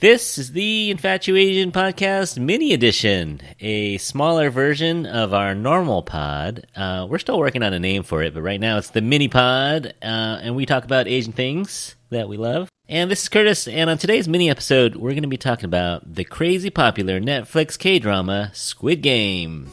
This is the Infatuation Podcast Mini Edition, a smaller version of our normal pod. We're still working on a name for it, but right now it's the Mini Pod, and we talk about Asian things that we love. And this is Curtis, and on today's mini episode, we're going to be talking about the crazy popular Netflix K-drama, Squid Game.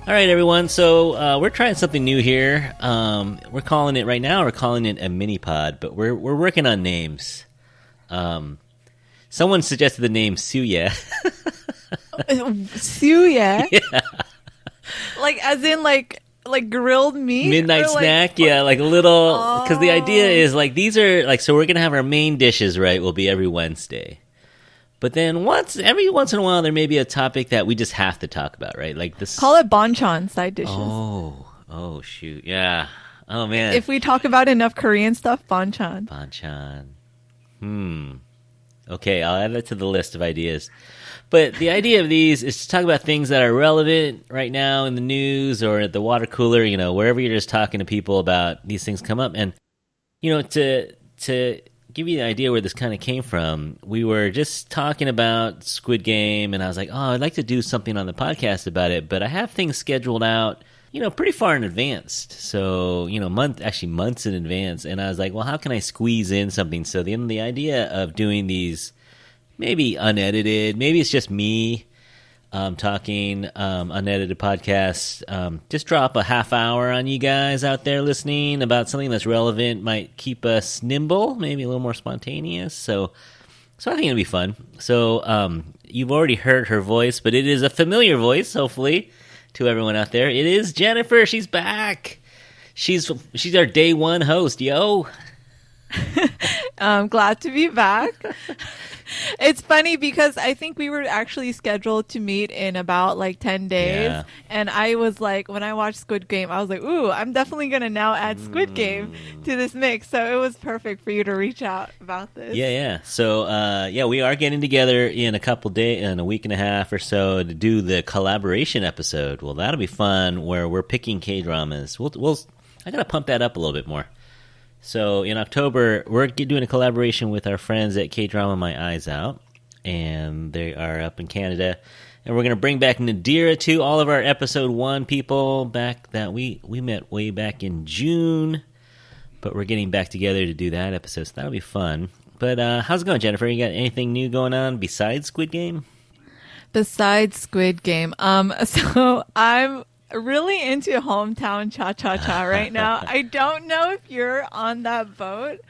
All right, everyone. So we're trying something new here. We're calling it a mini pod, but we're working on names. Someone suggested the name Suya. Suya? Yeah. Like as in like grilled meat? Midnight snack, yeah, like a little. Because the idea is like these are like, so we're gonna have our main dishes, right? Will be every Wednesday. But then every once in a while, there may be a topic that we just have to talk about, right? Like this. Call it banchan, side dishes. Oh, shoot, yeah. Oh man. If we talk about enough Korean stuff, banchan. Okay, I'll add that to the list of ideas. But the idea of these is to talk about things that are relevant right now in the news or at the water cooler, you know, wherever you're just talking to people about these things come up. And, you know, to give you the idea where this kind of came from, we were just talking about Squid Game, and I was like, oh, I'd like to do something on the podcast about it, but I have things scheduled out, you know, pretty far in advance. So, you know, months in advance. And I was like, well, how can I squeeze in something? So the idea of doing these maybe unedited, maybe it's just me talking, unedited podcasts, just drop a half hour on you guys out there listening about something that's relevant, might keep us nimble, maybe a little more spontaneous. So I think it'll be fun. So you've already heard her voice, but it is a familiar voice, hopefully, to everyone out there. It is Jennifer. She's back. She's our day one host, yo. I'm glad to be back. It's funny because I think we were actually scheduled to meet in about like 10 days. Yeah. And I was like, when I watched Squid Game, I was like, ooh, I'm definitely going to now add Squid Game to this mix. So it was perfect for you to reach out about this. Yeah. So, we are getting together in in a week and a half or so to do the collaboration episode. Well, that'll be fun where we're picking K-dramas. I got to pump that up a little bit more. So in October, we're doing a collaboration with our friends at K-Drama My Eyes Out, and they are up in Canada. And we're going to bring back Nadira too, all of our episode 1 people back that we met way back in June. But we're getting back together to do that episode, so that'll be fun. But how's it going, Jennifer? You got anything new going on besides Squid Game? Besides Squid Game, so I'm really into hometown cha-cha-cha right now. I don't know if you're on that boat.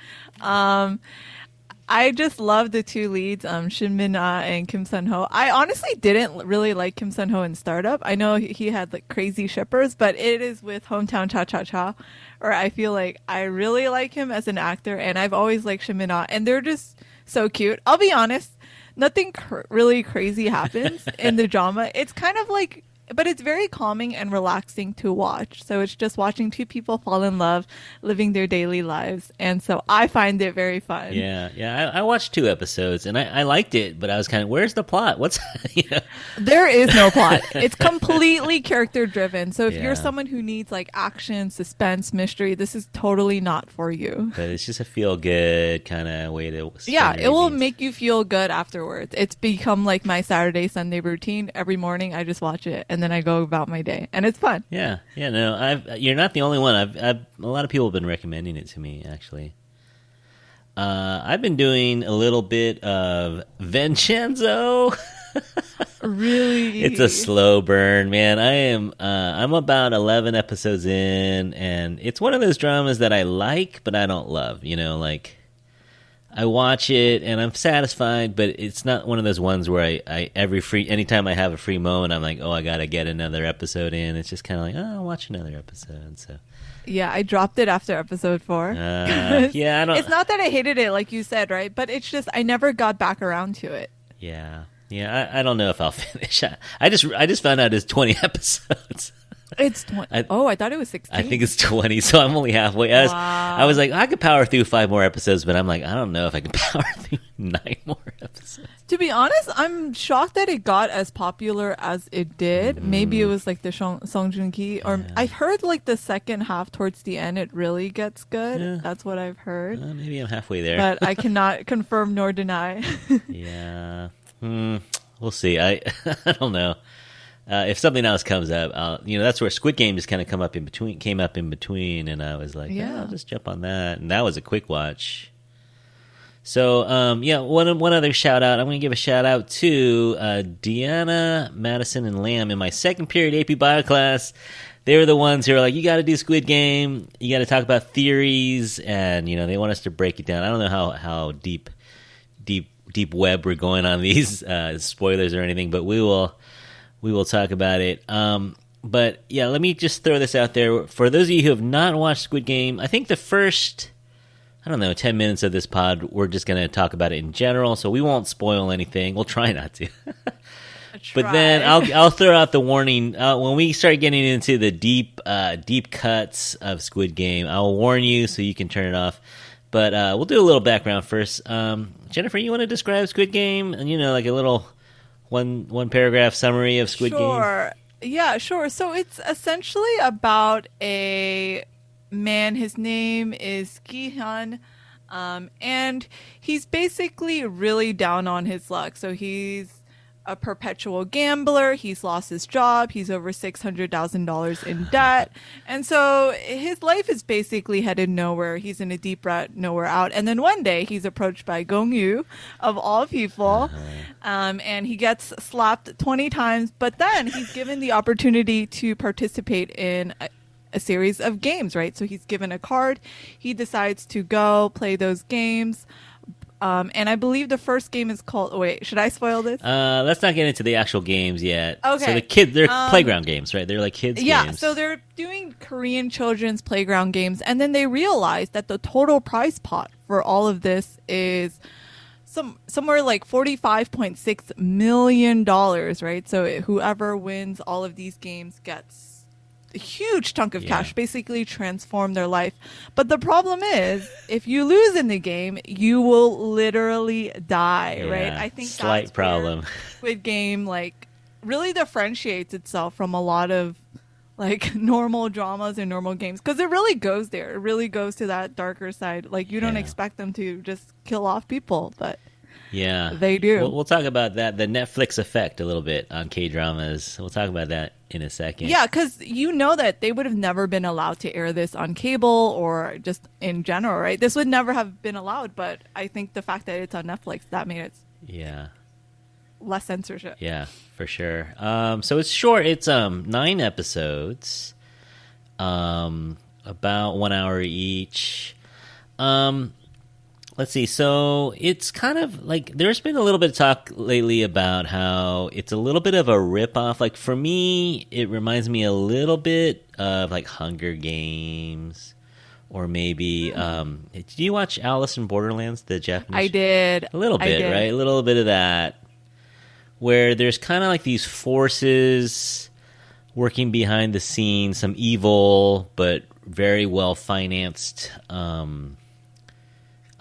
I just love the two leads, Shin Min-ah and Kim Sun-ho. I honestly didn't really like Kim Sun-ho in Startup. I know he had like crazy shippers, but it is with hometown cha-cha-cha, or I feel like I really like him as an actor, and I've always liked Shin Min-ah, and they're just so cute. I'll be honest, nothing really crazy happens in the drama. It's kind of like, but it's very calming and relaxing to watch. So it's just watching two people fall in love, living their daily lives. And so I find it very fun. Yeah. I watched 2 episodes, and I liked it, but I was kind of, where's the plot? What's, There is no plot. It's completely character driven. So if you're someone who needs like action, suspense, mystery, this is totally not for you. But it's just a feel good kind of way to it will make you feel good afterwards. It's become like my Saturday, Sunday routine. Every morning I just watch it, and then I go about my day, and it's fun. Yeah. No, you're not the only one. A lot of people have been recommending it to me, actually. I've been doing a little bit of Vincenzo. Really? It's a slow burn, man. I'm about 11 episodes in, and it's one of those dramas that I like, but I don't love. You know, like, I watch it and I'm satisfied, but it's not one of those ones where anytime I have a free moment, I'm like, oh, I gotta get another episode in. It's just kind of like, oh, I'll watch another episode. So yeah, I dropped it after episode 4. Yeah, I don't. It's not that I hated it, like you said, right? But it's just I never got back around to it. Yeah. I don't know if I'll finish. I just found out it's 20 episodes. It's 20. I thought it was 16. I think it's 20, so I'm only halfway. I was like, I could power through 5 more episodes, but I'm like, I don't know if I can power through 9 more episodes. To be honest, I'm shocked that it got as popular as it did. Maybe it was like the Song Joong-ki, or I've heard like the second half towards the end, it really gets good. Yeah. That's what I've heard. Maybe I'm halfway there. But I cannot confirm nor deny. Yeah. We'll see. I don't know. If something else comes up, that's where Squid Game just kind of came up in between, and I was like, I'll just jump on that. And that was a quick watch. So, one other shout out. I'm going to give a shout out to Deanna, Madison, and Lamb in my second period AP Bio class. They were the ones who were like, you got to do Squid Game. You got to talk about theories, and they want us to break it down. I don't know how deep web we're going on these spoilers or anything, but we will talk about it. But yeah, let me just throw this out there. For those of you who have not watched Squid Game, I think the first, 10 minutes of this pod, we're just going to talk about it in general, so we won't spoil anything. We'll try not to. But then I'll throw out the warning. When we start getting into the deep cuts of Squid Game, I'll warn you so you can turn it off. But we'll do a little background first. Jennifer, you want to describe Squid Game? And like a little one paragraph summary of Squid Game? Sure. Yeah, sure. So it's essentially about a man. His name is Gi-hyun. And he's basically really down on his luck. So he's a perpetual gambler. He's lost his job. He's over $600,000 in debt. And so his life is basically headed nowhere. He's in a deep rut, nowhere out. And then one day he's approached by Gong-yu, of all people, and he gets slapped 20 times. But then he's given the opportunity to participate in a series of games, right? So he's given a card. He decides to go play those games. And I believe the first game is called... wait, should I spoil this? Let's not get into the actual games yet. Okay. So the kids, they're playground games, right? They're like kids' games. Yeah, so they're doing Korean children's playground games, and then they realize that the total prize pot for all of this is somewhere like $45.6 million, right? So whoever wins all of these games gets a huge chunk of cash, basically transform their life. But the problem is, if you lose in the game, you will literally die, right? I think slight that's problem. where Squid Game really differentiates itself from a lot of normal dramas and normal games, because it really goes there. It really goes to that darker side. You don't expect them to just kill off people, but they do. We'll talk about that, the Netflix effect, a little bit on K-dramas. We'll talk about that in a second. Yeah, because that they would have never been allowed to air this on cable or just in general, right? This would never have been allowed, but I think the fact that it's on Netflix, that made it less censorship. Yeah, for sure. So it's short. It's 9 episodes, about 1 hour each. Let's see. So it's kind of there's been a little bit of talk lately about how it's a little bit of a ripoff. For me, it reminds me a little bit of Hunger Games, or maybe. Did you watch Alice in Borderlands, the Japanese? I did. A little bit, right? A little bit of that, where there's kind of these forces working behind the scenes, some evil but very well financed.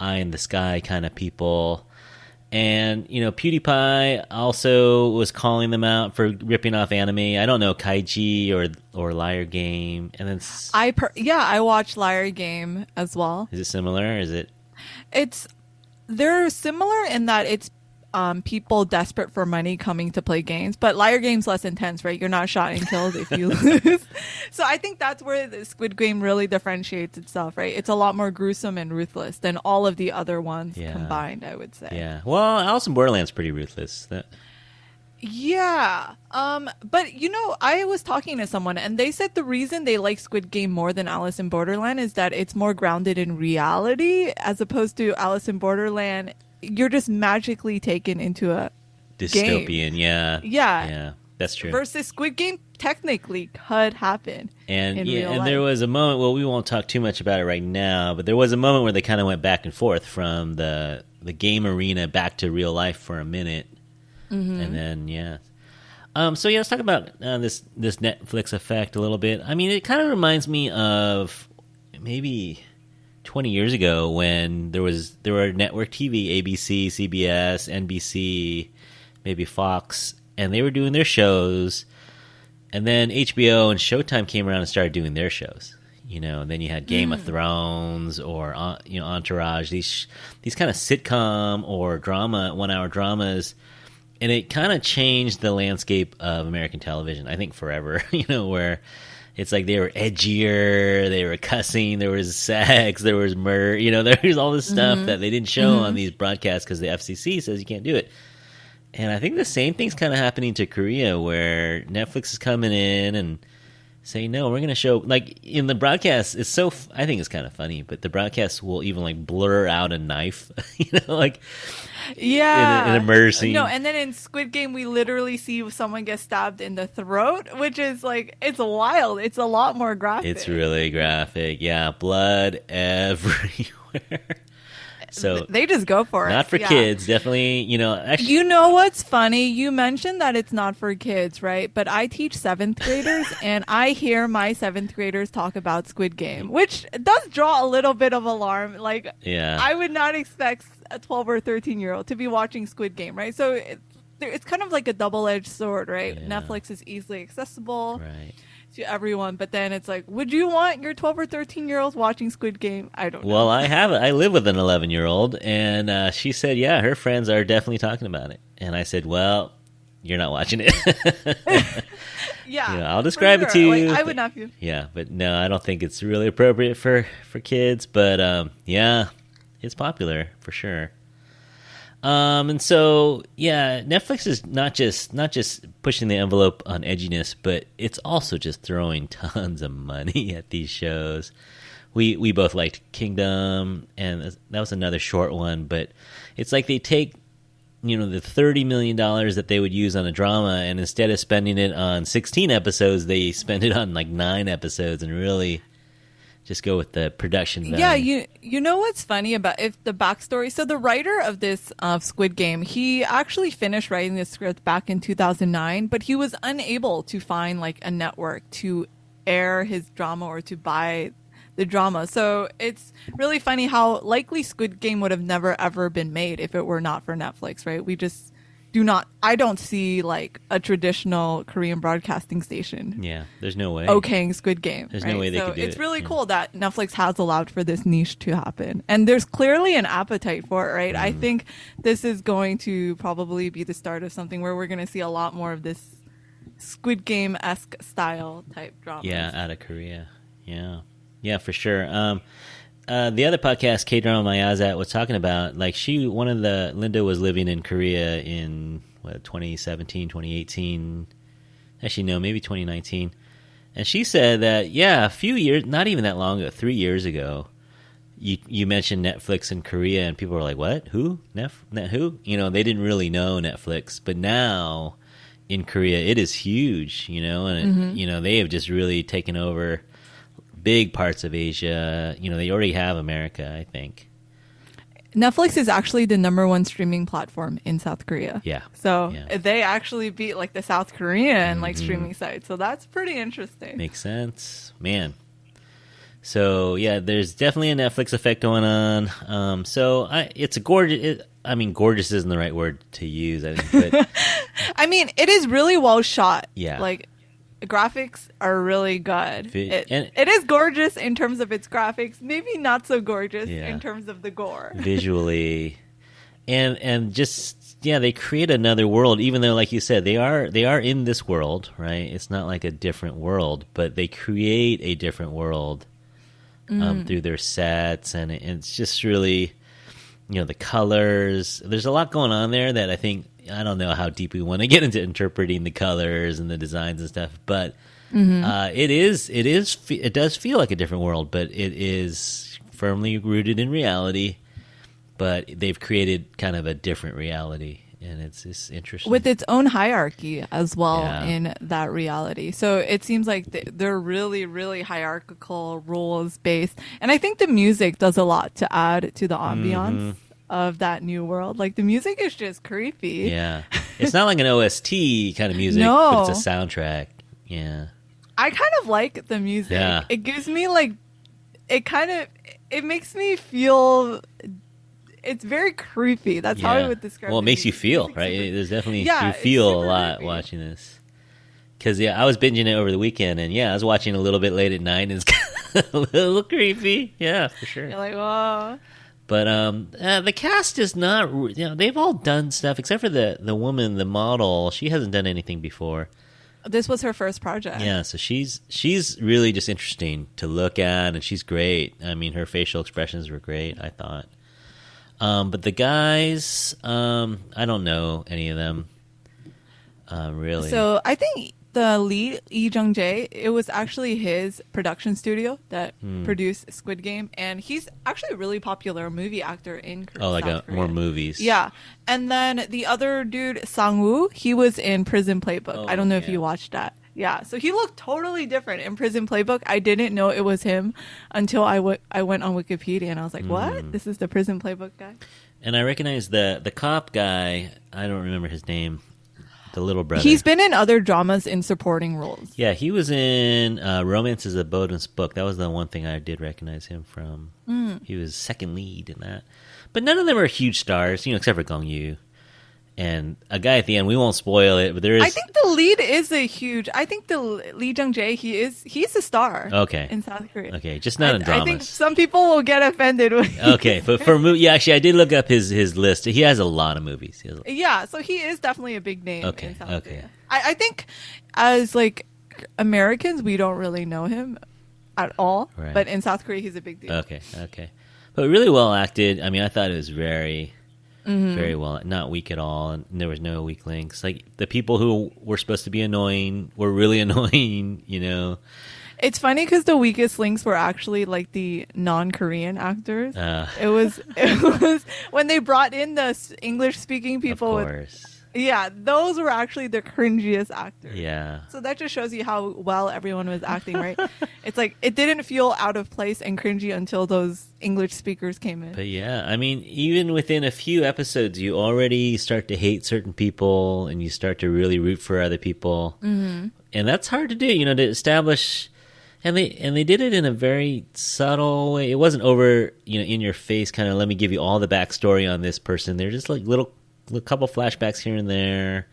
Eye in the sky kind of people. And, PewDiePie also was calling them out for ripping off anime. I don't know, Kaiji or Liar Game. And then I watched Liar Game as well. Is it similar? They're similar in that it's people desperate for money coming to play games, but Liar Game's less intense, right? You're not shot and killed if you lose. So I think that's where the Squid Game really differentiates itself, right? It's a lot more gruesome and ruthless than all of the other ones combined, I would say. Yeah. Well, Alice in Borderland's pretty ruthless. Yeah. But I was talking to someone and they said the reason they like Squid Game more than Alice in Borderland is that it's more grounded in reality, as opposed to Alice in Borderland. You're just magically taken into a dystopian game. Yeah, that's true. Versus Squid Game technically could happen in real life. There was a moment, well, we won't talk too much about it right now, but there was a moment where they kind of went back and forth from the game arena back to real life for a minute. And then So yeah, let's talk about this Netflix effect a little bit. I mean, it kind of reminds me of maybe 20 years ago when there were network TV, ABC, CBS, NBC, maybe Fox, and they were doing their shows, and then HBO and Showtime came around and started doing their shows. And then you had Game of Thrones or Entourage, these kind of sitcom or drama, 1 hour dramas. And it kind of changed the landscape of American television, I think, forever, where it's like they were edgier, they were cussing, there was sex, there was murder, there was all this stuff that they didn't show on these broadcasts because the FCC says you can't do it. And I think the same thing's kind of happening to Korea, where Netflix is coming in and saying, no, we're going to show, like, in the broadcast, I think it's kind of funny, but the broadcast will even, like, blur out a knife, Yeah. in a murder scene. No, and then in Squid Game, we literally see someone get stabbed in the throat, which is like, it's wild. It's a lot more graphic. It's really graphic. Yeah, blood everywhere. So they just go for it. Not for kids, definitely, actually. You know what's funny? You mentioned that it's not for kids, right? But I teach 7th graders, and I hear my 7th graders talk about Squid Game, which does draw a little bit of alarm. Like, I would not expect a 12 or 13-year-old to be watching Squid Game, right? So it's kind of like a double-edged sword, right? Yeah. Netflix is easily accessible. Right. To everyone, but then it's like, would you want your 12 or 13-year-olds watching Squid Game? I don't know. Well, I live with an 11-year-old, and she said, yeah, her friends are definitely talking about it. And I said, well, you're not watching it. Yeah, I'll describe it to you. Like, I would not be. Yeah, but no, I don't think it's really appropriate for kids. But yeah, it's popular for sure. And so, yeah, Netflix is not just pushing the envelope on edginess, but it's also just throwing tons of money at these shows. We both liked Kingdom, and that was another short one, but it's like they take, the $30 million that they would use on a drama, and instead of spending it on 16 episodes, they spend it on like 9 episodes and really just go with the production value. Yeah, you know what's funny about the backstory? So the writer of this Squid Game, he actually finished writing the script back in 2009, but he was unable to find like a network to air his drama or to buy the drama. So it's really funny how likely Squid Game would have never ever been made if it were not for Netflix, right? We just I don't see like a traditional Korean broadcasting station. Yeah, there's no way. Okaying Squid Game. There's no way they could do it. It's really cool that Netflix has allowed for this niche to happen. And there's clearly an appetite for it, right? I think this is going to probably be the start of something where we're going to see a lot more of this Squid Game-esque style type drama. Yeah, out of Korea. Yeah. Yeah, for sure. The other podcast, K-Drama Mayazat, was talking about, like, Linda was living in Korea in, 2017, 2018, actually, no, maybe 2019, and she said that, yeah, a few years, not even that long ago, 3 years ago, you mentioned Netflix in Korea, and people were like, what? Who? Who? They didn't really know Netflix, but now, in Korea, it is huge, and, they have just really taken over big parts of Asia. They already have America, I think. Netflix is actually the #1 streaming platform in South Korea. Yeah. So they actually beat like the South Korean like streaming site. So that's pretty interesting. Makes sense. Man. So yeah, there's definitely a Netflix effect going on. It's a gorgeous, gorgeous isn't the right word to use, I think, but I mean, it is really well shot. Yeah. Like, graphics are really good. It is gorgeous in terms of its graphics, maybe not so gorgeous in terms of the gore. Visually. And just, they create another world, even though, like you said, they are in this world, right? It's not like a different world, but they create a different world through their sets, and it's just really, the colors. There's a lot going on there that I don't know how deep we want to get into interpreting the colors and the designs and stuff, but it does feel like a different world, but it is firmly rooted in reality, but they've created kind of a different reality, and it's interesting. With its own hierarchy as well in that reality. So it seems like they're really, really hierarchical, rules-based, and I think the music does a lot to add to the ambiance of that new world. Like, the music is just creepy. Yeah. It's not like an OST kind of music, No. but it's a soundtrack. Yeah. I kind of like the music. Yeah. It gives me like, it makes me feel, it's very creepy. That's how I would describe it. Well, it makes you feel, right? There's definitely, you feel a lot creepy watching this. Because, I was binging it over the weekend, and I was watching a little bit late at night, and it's kind of a little creepy. Yeah, for sure. You're like, whoa. But the cast is not, they've all done stuff, except for the woman, the model. She hasn't done anything before. This was her first project. Yeah, so she's really just interesting to look at, and she's great. I mean, her facial expressions were great, I thought. But the guys, I don't know any of them, really. So I think the lead, Lee Jung-jae, it was actually his production studio that produced Squid Game, and he's actually a really popular movie actor in Korea. Oh, like more movies. Yeah. And then the other dude, Sang-woo, he was in Prison Playbook. I don't know if you watched that. Yeah, so he looked totally different in Prison Playbook. I didn't know it was him until I went on Wikipedia, and I was like, what? This is the Prison Playbook guy? And I recognize the cop guy. I don't remember his name. The little brother. He's been in other dramas in supporting roles. Yeah, he was in Romance is a Bowden's Book. That was the one thing I did recognize him from. He was second lead in that. But none of them are huge stars, except for Gong Yoo. And a guy at the end, we won't spoil it, but there is... I think the lead is I think the Lee Jung-jae, he's a star. Okay. In South Korea. Okay, just not in dramas. I think some people will get offended with Okay, but for actually, I did look up his list. He has a lot of movies. Yeah, so he is definitely a big name in South Korea. I think as like Americans, we don't really know him at all, right. But in South Korea, he's a big deal. Okay. But really well acted. I mean, I thought it was very... very well, not weak at all, and there was no weak links. Like the people who were supposed to be annoying were really annoying. It's funny because the weakest links were actually like the non-Korean actors. It was when they brought in the English-speaking people. Of course. Those were actually the cringiest actors. Yeah. So that just shows you how well everyone was acting, right? It's like it didn't feel out of place and cringy until those English speakers came in. But I mean, even within a few episodes, you already start to hate certain people, and you start to really root for other people, and that's hard to do. To establish. And they did it in a very subtle way. It wasn't over, in your face, kind of let me give you all the backstory on this person. They're just like little couple flashbacks here and there,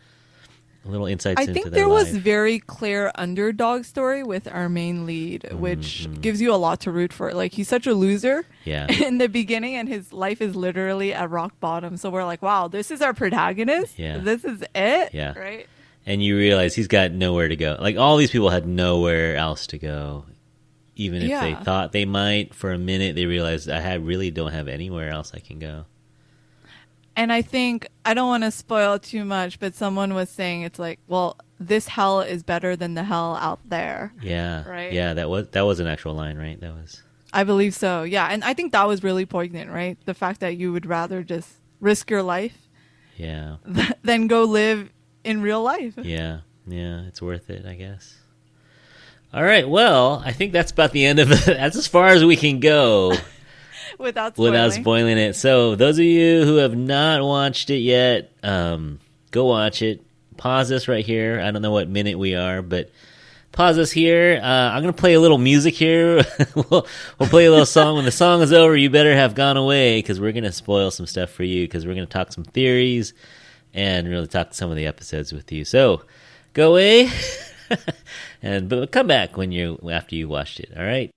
little insights into their life. I think there was very clear underdog story with our main lead, which gives you a lot to root for. Like, he's such a loser in the beginning, and his life is literally at rock bottom. So we're like, wow, this is our protagonist? Yeah. This is it? Yeah. Right? And you realize he's got nowhere to go. Like, all these people had nowhere else to go. Even if they thought they might for a minute, they realized I really don't have anywhere else I can go. And I think, I don't want to spoil too much, but someone was saying it's like, well, this hell is better than the hell out there. Yeah. Right? Yeah, that was an actual line, right? That was... I believe so, yeah. And I think that was really poignant, right? The fact that you would rather just risk your life than go live in real life. Yeah, it's worth it, I guess. All right, well, I think that's about the end of it. That's as far as we can go. Without spoiling it. So those of you who have not watched it yet, go watch it. Pause this right here. I don't know what minute we are, but pause this here. I'm going to play a little music here. we'll play a little song. When the song is over, you better have gone away, because we're going to spoil some stuff for you, because we're going to talk some theories and really talk some of the episodes with you. So go away but come back after you watched it. All right.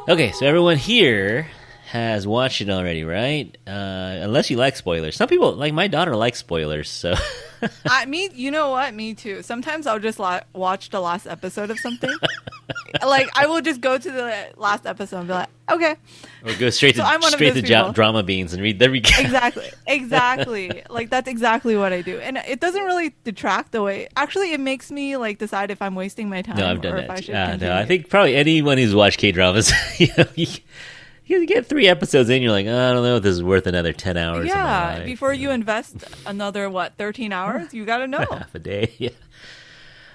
Okay, so everyone here has watched it already, right? Unless you like spoilers. Some people, like my daughter, likes spoilers, so You know what? Me too. Sometimes I'll just watch the last episode of something. Like I will just go to the last episode and be like, okay. Or go straight to drama beans and read every. Exactly. Like that's exactly what I do, and it doesn't really detract the way. Actually, it makes me like decide if I'm wasting my time. No, I've done or that. If I should no, I think probably anyone who's watched K-dramas, you get 3 episodes in, you're like, oh, I don't know if this is worth another 10 hours. Yeah, of my life. before you invest another 13 hours, you got to know. Half a day. Yeah.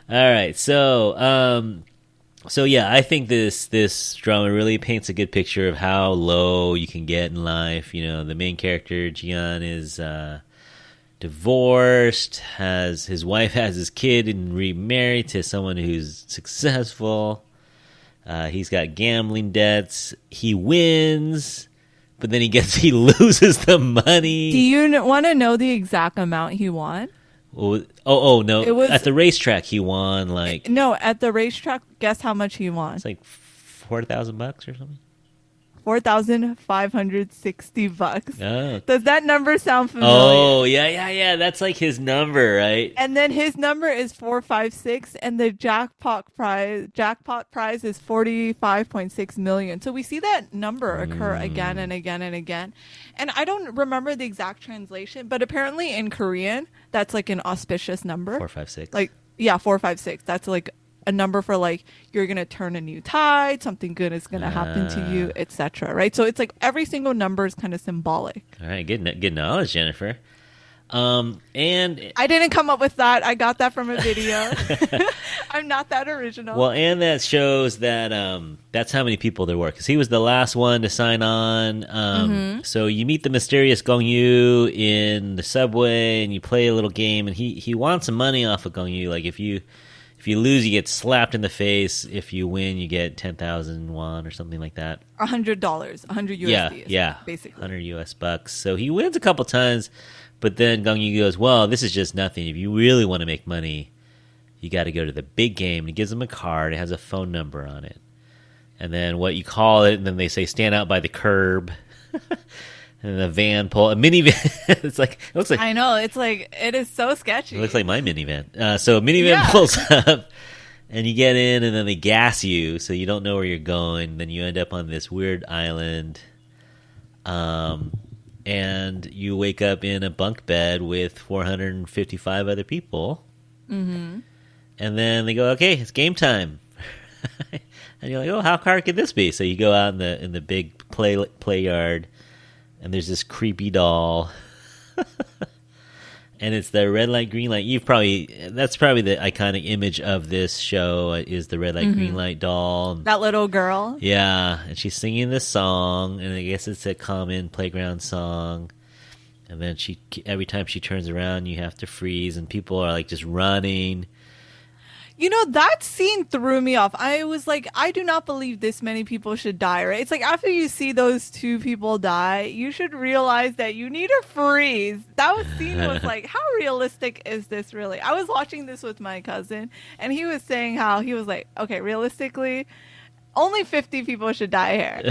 All right, so yeah, I think this drama really paints a good picture of how low you can get in life. You know, the main character Jian is divorced, his wife has his kid, and remarried to someone who's successful. He's got gambling debts. He wins, but then he loses the money. Do you want to know the exact amount he won? Oh no! At the racetrack, he won no. At the racetrack, guess how much he won? It's like $4,000 or something. $4,560. Oh. Does that number sound familiar? Oh yeah. That's like his number, right? And then his number is 456, and the jackpot prize is 45.6 million. So we see that number occur again and again and again. And I don't remember the exact translation, but apparently in Korean, that's like an auspicious number. 456. 456. That's like a number for like you're gonna turn a new tide, something good is gonna happen to you, etc. Right? So it's like every single number is kind of symbolic. All right, good knowledge, Jennifer. And I didn't come up with that. I got that from a video. I'm not that original. Well, and that shows that that's how many people there were, because he was the last one to sign on. So you meet the mysterious Gong Yu in the subway, and you play a little game, and he wants some money off of Gong Yu. Like if you lose, you get slapped in the face. If you win, you get 10,000 won or something like that. $100, $100 USD. Yeah, basically 100 US bucks. So he wins a couple times, but then Gong Yu goes, "Well, this is just nothing. If you really want to make money, you got to go to the big game." And he gives him a card. It has a phone number on it, and then what you call it. And then they say, "Stand out by the curb." And a minivan. It looks like. I know, it's like, it is so sketchy. It looks like my minivan. So a minivan pulls up, and you get in, and then they gas you, so you don't know where you're going. Then you end up on this weird island, and you wake up in a bunk bed with 455 other people. Mm-hmm. And then they go, "Okay, it's game time." And you're like, "Oh, how hard could this be?" So you go out in the big play yard. And there's this creepy doll, and it's the red light, green light. That's probably the iconic image of this show is the red light, green light doll. That little girl. Yeah, and she's singing this song, and I guess it's a common playground song. And then every time she turns around, you have to freeze, and people are like just running. You know, that scene threw me off. I was like, I do not believe this many people should die, right? It's like after you see those 2 people die, you should realize that you need a freeze. That scene was like, how realistic is this really? I was watching this with my cousin, and he was saying how he was like, okay, realistically, only 50 people should die here.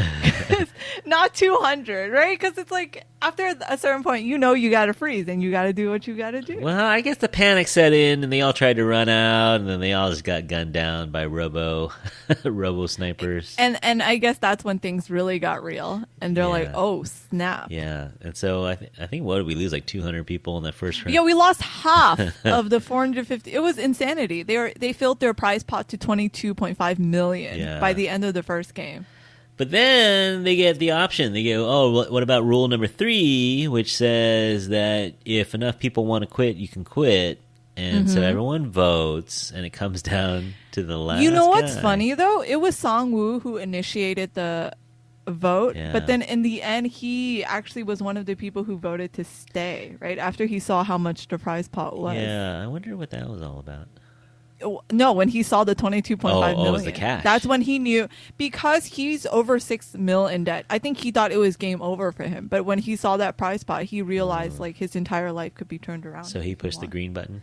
Not 200, right? Because it's like after a certain point, you got to freeze and you got to do what you got to do. Well, I guess the panic set in and they all tried to run out, and then they all just got gunned down by robo snipers. And I guess that's when things really got real, and they're like, oh, snap. Yeah. And so I think what did we lose, like 200 people in that first round? Yeah, we lost half of the 450. It was insanity. They filled their prize pot to 22.5 million by the end of the first game. But then they get the option. They go, "Oh, what about rule number 3, which says that if enough people want to quit, you can quit." And so everyone votes, and it comes down to the last You know what's guy. funny, though? It was Song-woo who initiated the vote, but then in the end, he actually was one of the people who voted to stay, right? After he saw how much the prize pot was. Yeah, I wonder what that was all about. No, when he saw the 22.5 million. Oh, it was the cash. That's when he knew, because he's over 6 mil in debt. I think he thought it was game over for him. But when he saw that prize pot, he realized like his entire life could be turned around. So he pushed the green button?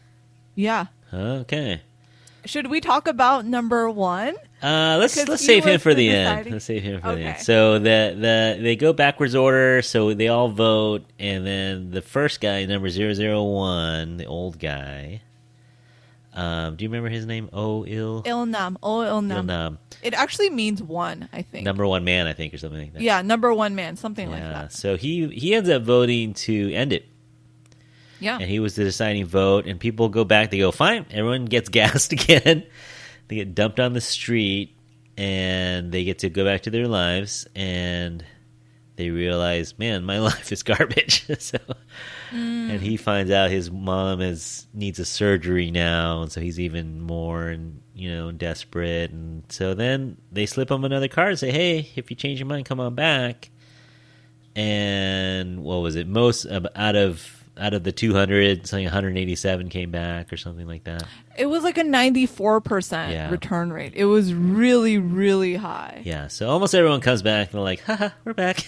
Yeah. Okay. Should we talk about number one? Let's save him for the end. Let's save him for the end. So they go backwards order. So they all vote, and then the first guy, number 001, the old guy. Do you remember his name? Il-nam. It actually means one, I think. Number one man, I think, or something like that. Yeah, number one man, something like that. So he ends up voting to end it. Yeah. And he was the deciding vote, and people go back, they go, fine, everyone gets gassed again. They get dumped on the street, and they get to go back to their lives, and they realize, man, my life is garbage. And he finds out his mom needs a surgery now, and so he's even more desperate. And so then they slip him another card and say, hey, if you change your mind, come on back. And what was it? Most out of the 200, something 187 came back or something like that. It was like a 94% return rate. It was really, really high. Yeah, so almost everyone comes back and they're like, haha, we're back.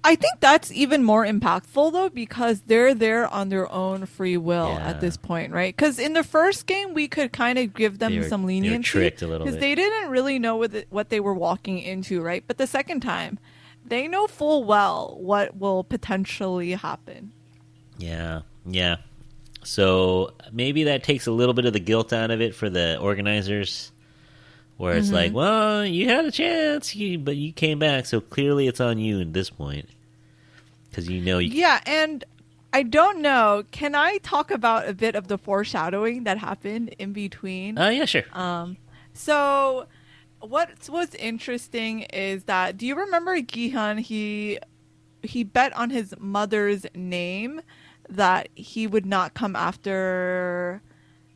I think that's even more impactful, though, because they're there on their own free will at this point, right? Because in the first game, we could kind of give them some leniency. They were tricked a little bit. Because they didn't really know what they were walking into, right? But the second time, they know full well what will potentially happen. Yeah. So maybe that takes a little bit of the guilt out of it for the organizers, where it's like, well, you had a chance, but you came back, so clearly it's on you at this point. Because you know you... Yeah, and I don't know, can I talk about a bit of the foreshadowing that happened in between? Yeah, sure. So what's interesting is that, do you remember Gi-hun? He bet on his mother's name that he would not come after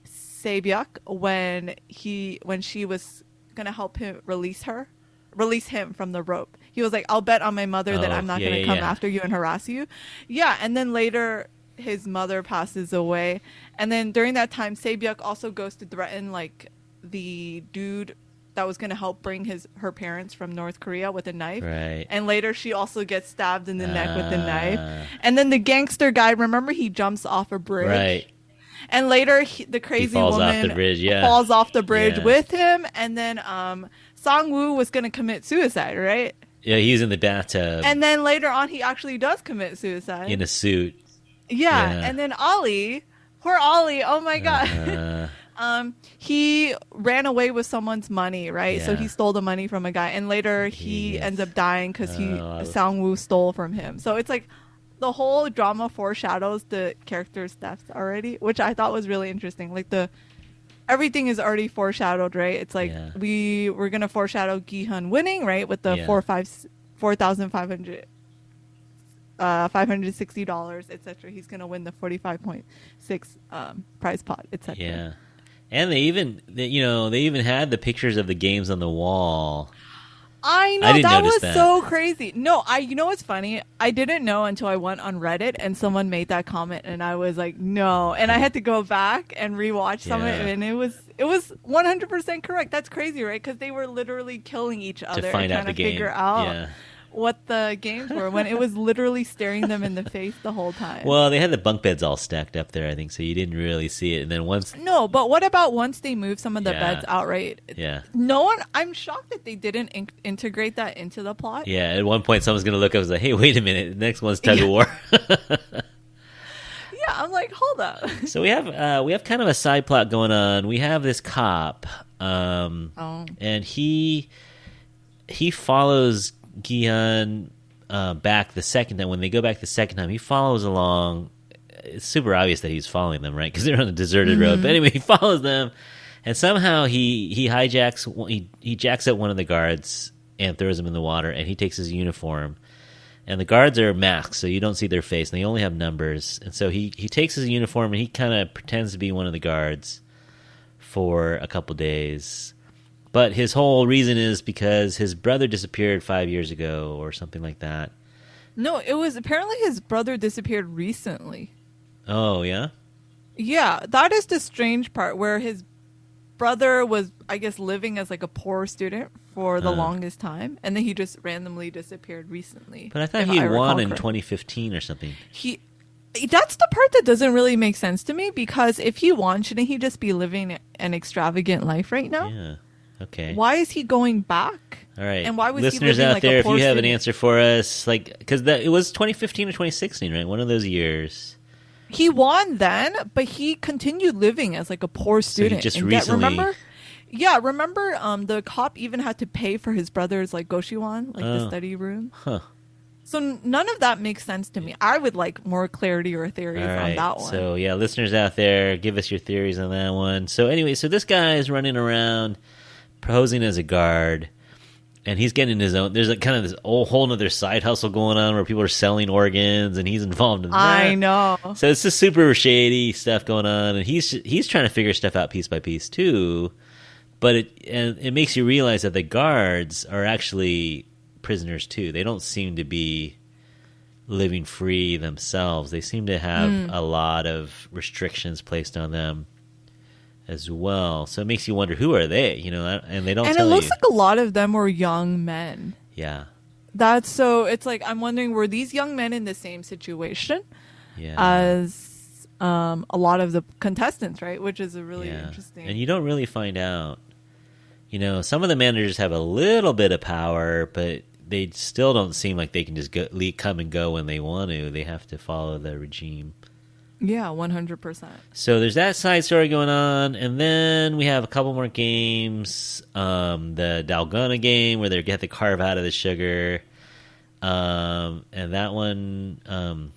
Se-byuk when she was gonna help him release him from the rope. He was like, I'll bet on my mother that I'm not gonna come after you and harass you. Yeah, and then later his mother passes away, and then during that time Se-byuk also goes to threaten like the dude that was going to help bring her parents from North Korea with a knife. Right. And later she also gets stabbed in the neck with a knife. And then the gangster guy, remember, he jumps off a bridge. Right. And later the crazy woman falls off the bridge with him. And then Sang-woo was going to commit suicide, right? Yeah, he's in the bathtub. And then later on he actually does commit suicide. In a suit. Yeah. And then Ollie, poor Ollie, oh my God. He ran away with someone's money, right? Yeah. So he stole the money from a guy, and later he ends up dying because Sang-woo stole from him. So it's like the whole drama foreshadows the character's deaths already, which I thought was really interesting. Like everything is already foreshadowed, right? It's like we're gonna foreshadow Gi-hun winning, right, with the $4,500. $560, etc. He's gonna win the 45.6 prize pot, etc. Yeah. And they even had the pictures of the games on the wall. I know, that was so crazy. No, you know what's funny? I didn't know until I went on Reddit and someone made that comment, and I was like, no. And I had to go back and rewatch some of it, and it was 100% correct. That's crazy, right? Because they were literally killing each other to find and out trying the to figure out. Yeah. What the games were when it was literally staring them in the face the whole time. Well, they had the bunk beds all stacked up there, I think, so you didn't really see it. And then No, but what about once they moved some of the beds outright? Yeah. I'm shocked that they didn't integrate that into the plot. Yeah, at one point someone's going to look up and say, hey, wait a minute, the next one's tug of war. Yeah, I'm like, hold up. So we have kind of a side plot going on. We have this cop, and he follows Gi-hun back the second time. When they go back the second time, he follows along. It's super obvious that he's following them, right? Because they're on a deserted road. But anyway, he follows them, and somehow he jacks up one of the guards and throws him in the water, and he takes his uniform. And the guards are masked, so you don't see their face, and they only have numbers. And so he takes his uniform, and he kind of pretends to be one of the guards for a couple days. But his whole reason is because his brother disappeared 5 years ago or something like that. No, it was apparently his brother disappeared recently. Oh, yeah? Yeah, that is the strange part, where his brother was, I guess, living as like a poor student for the longest time, and then he just randomly disappeared recently. But I thought he won in 2015 or something. That's the part that doesn't really make sense to me, because if he won, shouldn't he just be living an extravagant life right now? Yeah. Okay. Why is he going back? All right. And why was listeners he living out like there, a if poor you have an student? answer for us, like, because it was 2015 or 2016, right? One of those years. He won then, but he continued living as like a poor student. just And recently- remember? Yeah, remember the cop even had to pay for his brother's like Goshiwon, like the study room. Huh. So none of that makes sense to me. I would like more clarity or theories All on right. that one. So, yeah, listeners out there, give us your theories on that one. So, anyway, so this guy is running around posing as a guard, and he's getting his own. There's kind of this whole nother side hustle going on where people are selling organs, and he's involved in that. I know. So it's just super shady stuff going on, and he's trying to figure stuff out piece by piece too. But it makes you realize that the guards are actually prisoners too. They don't seem to be living free themselves. They seem to have a lot of restrictions placed on them as well. So it makes you wonder, who are they? And they don't And it tell looks you. like a lot of them were young men. Yeah, It's like, I'm wondering, were these young men in the same situation yeah, as a lot of the contestants, right? Which is a really yeah. interesting. And you don't really find out. Some of the managers have a little bit of power, but they still don't seem like they can just come and go when they want to. They have to follow the regime. Yeah, 100%. So there's that side story going on, and then we have a couple more games. The Dalgona game, where they get the carve out of the sugar, and that one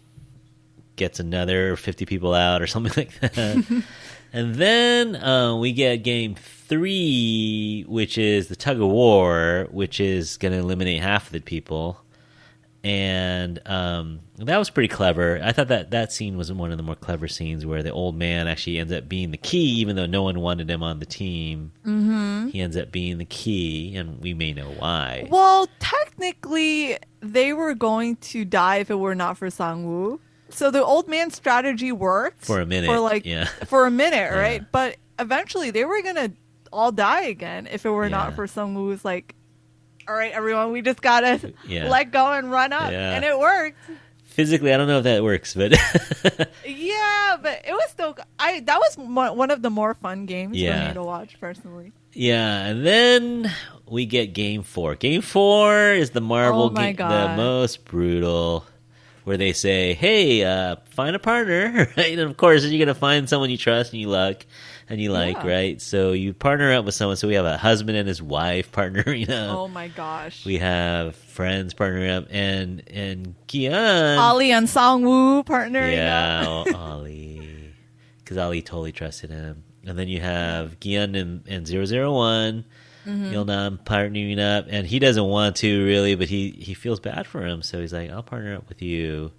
gets another 50 people out or something like that. And then we get game 3, which is the tug of war, which is going to eliminate half of the people. And that was pretty clever. I thought that scene was one of the more clever scenes, where the old man actually ends up being the key, even though no one wanted him on the team. Mm-hmm. He ends up being the key, and we may know why. Well, technically, they were going to die if it were not for Sang-woo. So the old man's strategy worked. For a minute, yeah. For a minute, right? Yeah. But eventually, they were going to all die again if it were not for Sang-woo's like, all right, everyone, we just gotta let go and run up, and it worked. Physically, I don't know if that works, but yeah, but it was still. That was one of the more fun games for me to watch personally. Yeah, and then we get game 4. Game 4 is the marble game, the most brutal, where they say, "Hey, find a partner," right? And of course, you're gonna find someone you trust and you like. Right? So you partner up with someone. So we have a husband and his wife partner, Oh my gosh. We have friends partnering up, and Kian. Ali and Sang-woo partnering up. Yeah, Ali. Because Ali totally trusted him. And then you have Kian and 001. Yeonam partnering up. And he doesn't want to, really, but he feels bad for him. So he's like, I'll partner up with you.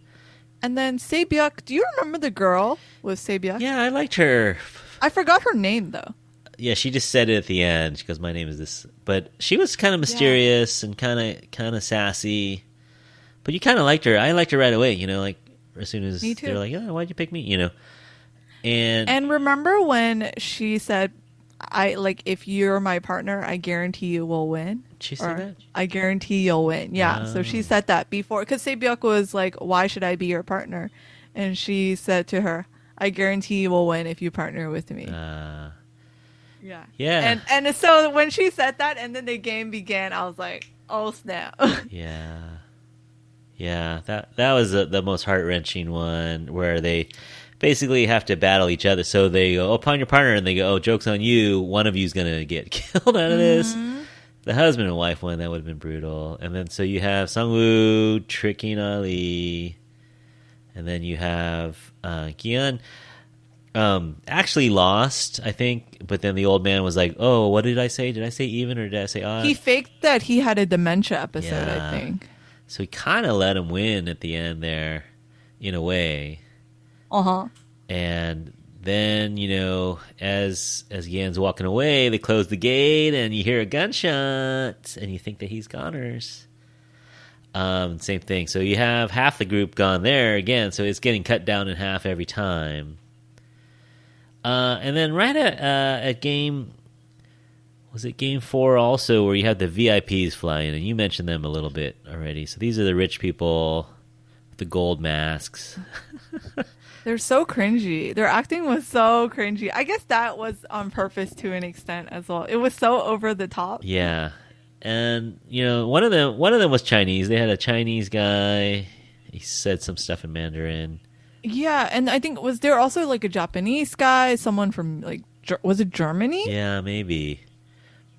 And then Se-byuk. Do you remember the girl with Se-byuk? Yeah, I liked her. I forgot her name, though. Yeah, she just said it at the end. She goes, my name is this. But she was kind of mysterious and kind of sassy. But you kind of liked her. I liked her right away, like as soon as they're like, oh, why'd you pick me, And remember when she said, if you're my partner, I guarantee you will win. She said that? I guarantee you'll win. Yeah, so she said that before. Because Se-byuk was like, why should I be your partner? And she said to her, I guarantee you will win if you partner with me. Yeah. And so when she said that and then the game began, I was like, oh, snap. Yeah. That was the most heart-wrenching one, where they basically have to battle each other. So they go, upon your partner, and they go, oh, joke's on you. One of you's going to get killed out of this. The husband and wife one, that would have been brutal. And then so you have Sang-woo tricking Ali. And then you have Kian actually lost, I think. But then the old man was like, oh, what did I say? Did I say even or did I say odd? He faked that he had a dementia episode, I think. So he kind of let him win at the end there, in a way. Uh-huh. And then, as Yan's walking away, they close the gate and you hear a gunshot and you think that he's goners. Same thing. So you have half the group gone there again, so it's getting cut down in half every time. And then right at game... Was it game 4 also, where you have the VIPs fly in, and you mentioned them a little bit already. So these are the rich people the gold masks. They're so cringy. Their acting was so cringy. I guess that was on purpose to an extent as well. It was so over the top. Yeah. And one of them was Chinese. They had a Chinese guy. He said some stuff in Mandarin. Yeah, and I think was there also like a Japanese guy, someone from like was it Germany? Yeah, maybe.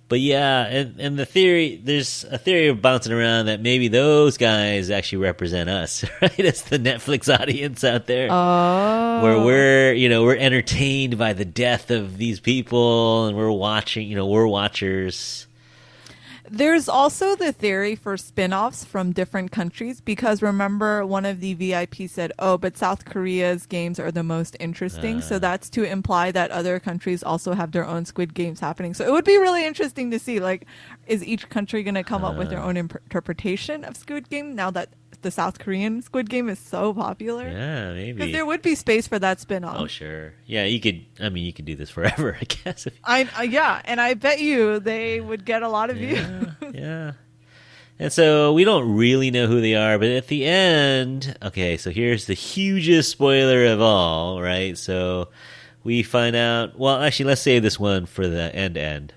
But yeah, and there's a theory bouncing around that maybe those guys actually represent us, right? As the Netflix audience out there. Oh. Where we're entertained by the death of these people and we're watching, we're watchers. There's also the theory for spin-offs from different countries because remember one of the VIPs said, "Oh, but South Korea's games are the most interesting." So that's to imply that other countries also have their own Squid Games happening. So it would be really interesting to see, like, is each country going to come up with their own interpretation of Squid Game now that the South Korean Squid Game is so popular? Yeah, maybe. Because there would be space for that spin-off. Oh, sure. Yeah, you could do this forever, I guess. Yeah, and I bet you they would get a lot of views. Yeah. And so we don't really know who they are, but at the end, okay, so here's the hugest spoiler of all, right? So we find out, well, actually, let's save this one for the end.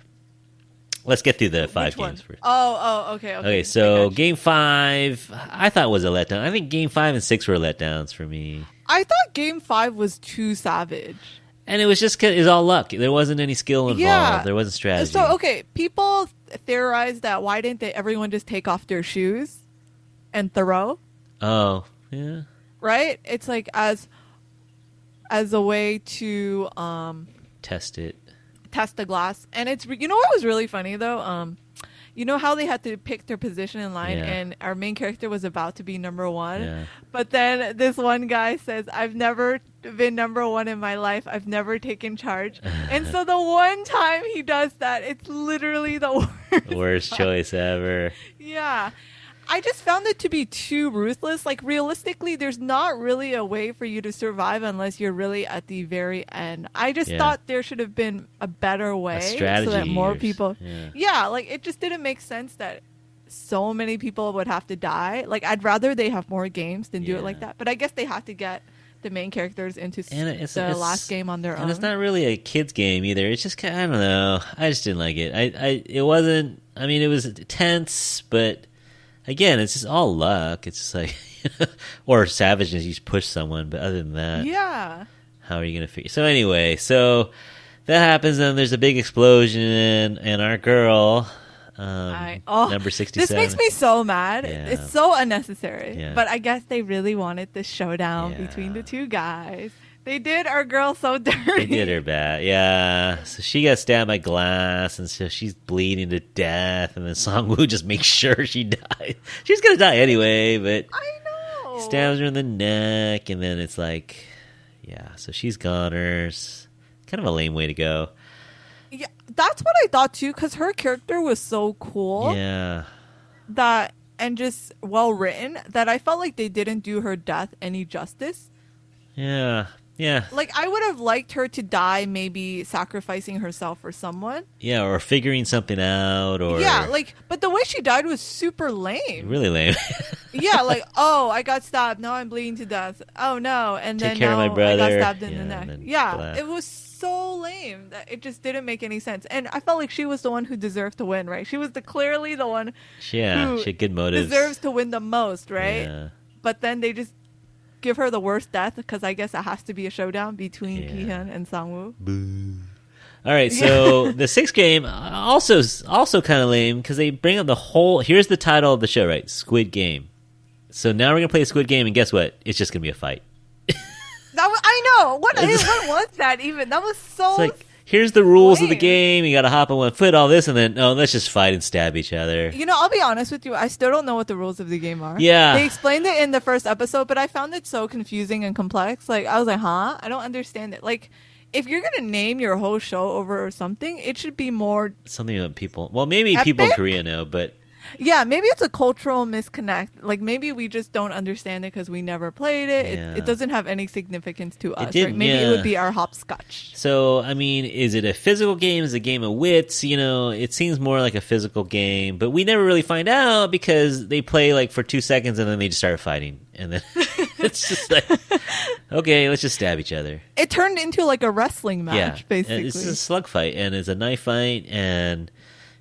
Let's get through the 5 games first. Okay. Okay, so Game 5, I thought was a letdown. I think Game 5 and 6 were letdowns for me. I thought Game 5 was too savage. And it was just, it was all luck. There wasn't any skill involved. Yeah. There wasn't strategy. So, okay, people theorized that why didn't everyone just take off their shoes and throw? Oh, yeah. Right? It's like as a way to test the glass. And it's, what was really funny though? You know how they had to pick their position in line and our main character was about to be number 1? Yeah. But then this one guy says, "I've never been number 1 in my life. I've never taken charge." And so the one time he does that, it's literally the worst choice ever. Yeah. I just found it to be too ruthless. Like, realistically, there's not really a way for you to survive unless you're really at the very end. I just thought there should have been a better way so that more people... Yeah, like, it just didn't make sense that so many people would have to die. Like, I'd rather they have more games than do it like that. But I guess they have to get the main characters into the last game on their own. And it's not really a kid's game either. It's just kind of, I don't know. I just didn't like it. It wasn't... I mean, it was tense, but... Again, it's just all luck. It's just like, or savageness. You just push someone, but other than that, how are you going to figure? So anyway, that happens, and there's a big explosion, and our girl, number 67. This makes me so mad. Yeah. It's so unnecessary. Yeah. But I guess they really wanted the showdown between the two guys. They did our girl so dirty. They did her bad, yeah. So she got stabbed by glass, and so she's bleeding to death. And then Song-woo just makes sure she dies. She's gonna die anyway, but I know. Stabs her in the neck, and then it's like, so she's goners. Kind of a lame way to go. Yeah, that's what I thought too, because her character was so cool. Yeah. And just well written that I felt like they didn't do her death any justice. Yeah. Yeah. Like, I would have liked her to die maybe sacrificing herself for someone. Yeah, or figuring something out, or... Yeah, like, but the way she died was super lame. Really lame. Yeah, like, oh, I got stabbed, now I'm bleeding to death. Oh, no, and Take then care now of my brother. I got stabbed in the neck. Yeah, black. It was so lame that it just didn't make any sense. And I felt like she was the one who deserved to win, right? She was clearly the one who she had good motives. Deserves to win the most, right? Yeah. But then they just give her the worst death because I guess it has to be a showdown between Ki-hyun and Sang-woo. Boo. All right, so the sixth game also kind of lame because they bring up the whole... Here's the title of the show, right? Squid Game. So now we're going to play a Squid Game, and guess what? It's just going to be a fight. I know. What was that even? That was so... It's like, here's the rules lame. of the game. You got to hop on one foot, all this, and then, let's just fight and stab each other. You know, I'll be honest with you. I still don't know what the rules of the game are. Yeah. They explained it in the first episode, but I found it so confusing and complex. Like, I was like, huh? I don't understand it. Like, if you're going to name your whole show over something, it should be more... Something that people... Well, maybe epic? people in Korea know, but... Yeah, maybe it's a cultural misconnect. Like maybe we just don't understand it because we never played it. Yeah. It doesn't have any significance to us. didn't, Right? Maybe it yeah. would be our hopscotch. So, I mean, is it a physical game? Is it a game of wits? You know, it seems more like a physical game, but we never really find out because they play like for 2 seconds and then they just start fighting. And then it's just like, okay, let's just stab each other. It turned into like a wrestling match, basically. It's a slug fight, and it's a knife fight, and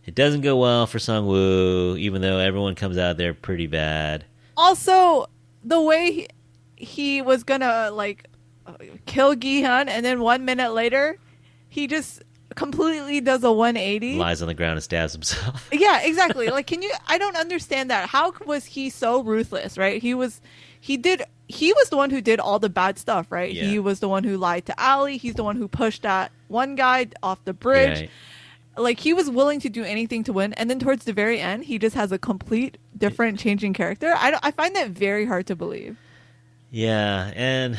it doesn't go well for Sung-woo, even though everyone comes out there pretty bad. Also, the way he was gonna like kill Gi-hun, and then 1 minute later, he just completely does a 180. Lies on the ground and stabs himself. Yeah, exactly. Like, I don't understand that. How was he so ruthless, right? He was the one who did all the bad stuff, right? Yeah. He was the one who lied to Ali. He's the one who pushed that one guy off the bridge. Right. Like, he was willing to do anything to win. And then towards the very end, he just has a complete different changing character. I find that very hard to believe. Yeah, and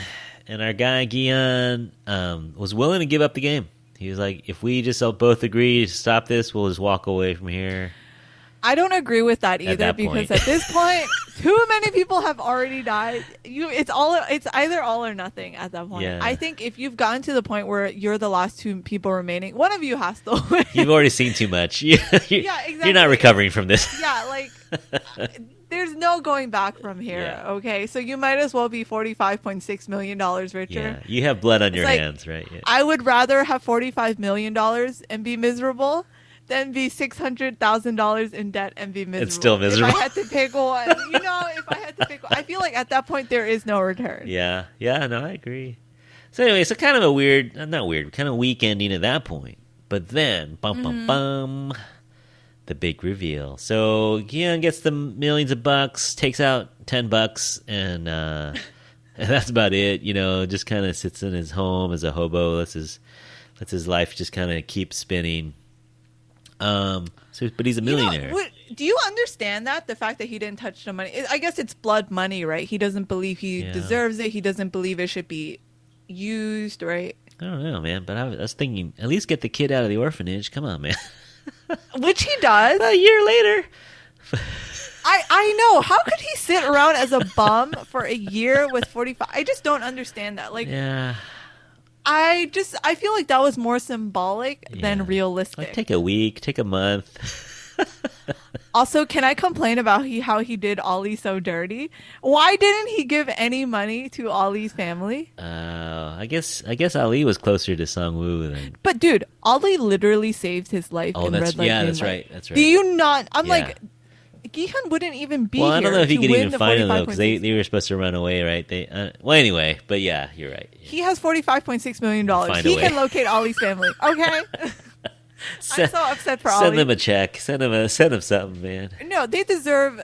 our guy Gion was willing to give up the game. He was like, if we just both agree to stop this, we'll just walk away from here. I don't agree with that either that because point. at this point, too many people have already died. It's either all or nothing at that point. Yeah. I think if you've gotten to the point where you're the last two people remaining, one of you has to win. You've already seen too much. Yeah, exactly. You're not recovering from this. Yeah, like there's no going back from here. Yeah. Okay, so you might as well be $45.6 million richer. Yeah, you have blood on your like, hands, right? Yeah. I would rather have $45 million and be miserable than be $600,000 in debt and be miserable. It's still miserable. If I had to pick one, I feel like at that point there is no return. Yeah, no, I agree. So anyway, so kind of a weird, not weird, kind of weak ending at that point. But then, bum, the big reveal. So Gion gets the millions of bucks, takes out $10, and that's about it. You know, just kind of sits in his home as a hobo, lets his life just kind of keep spinning. But he's a millionaire. Do you understand that? The fact that he didn't touch the money? I guess it's blood money, right? He doesn't believe he deserves it. He doesn't believe it should be used, right? I don't know, man. But I was thinking, at least get the kid out of the orphanage. Come on, man. Which he does. A year later. I know. How could he sit around as a bum for a year with 45? I just don't understand that. Like, yeah. I feel like that was more symbolic than realistic. Like, take a week, take a month. Also, can I complain about how he did Ollie so dirty? Why didn't he give any money to Ollie's family? I guess Ali was closer to Sung-woo than. But dude, Ollie literally saved his life in Red Light. That's Green right. Light. That's right. Do you not? I'm like, Gi-hun wouldn't even be here. Well, I don't know if he to could win even the find him though, 45.6. because they were supposed to run away, right? Well, anyway, but yeah, you're right. Yeah. He has $45.6 million. Find a He way. can locate Ollie's family. Okay. I'm so upset for Send Ollie. them a check. Send them something, man. No, they deserve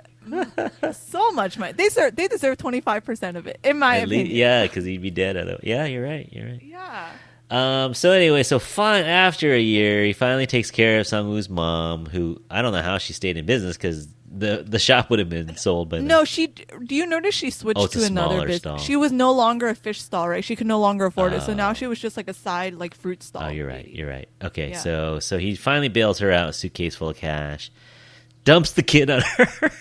so much money. They deserve 25% of it, in my opinion. Yeah, because he'd be dead. Yeah, you're right. Yeah. So anyway, after a year, he finally takes care of Sung-woo's mom, who I don't know how she stayed in business because the shop would have been sold by No, do you notice she switched it's a to another smaller business? stall. She was no longer a fish stall, right? She could no longer afford it, so now she was just like a side, like fruit stall. Oh, you're right. You're right. Okay, Yeah. so he finally bails her out, a suitcase full of cash, dumps the kid on her.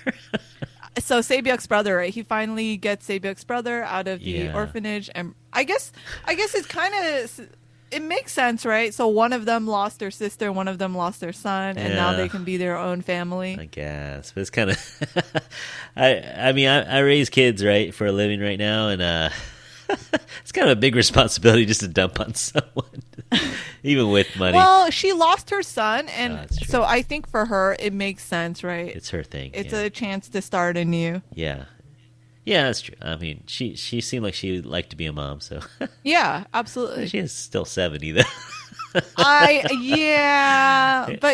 So Se-byuk's brother, right? He finally gets Se-byuk's brother out of the Yeah. orphanage, and I guess it's kind of. It makes sense, right? So one of them lost their sister, one of them lost their son, and now Yeah. they can be their own family. I guess, but it's kind of. I mean, I raise kids, right, for a living right now, and it's kind of a big responsibility just to dump on someone, even with money. Well, she lost her son, and that's true. so I think for her it makes sense, right? It's her thing. It's yeah. a chance to start anew. Yeah, that's true. I mean, she seemed like she would like to be a mom, so Yeah, absolutely. she is still 70 though. But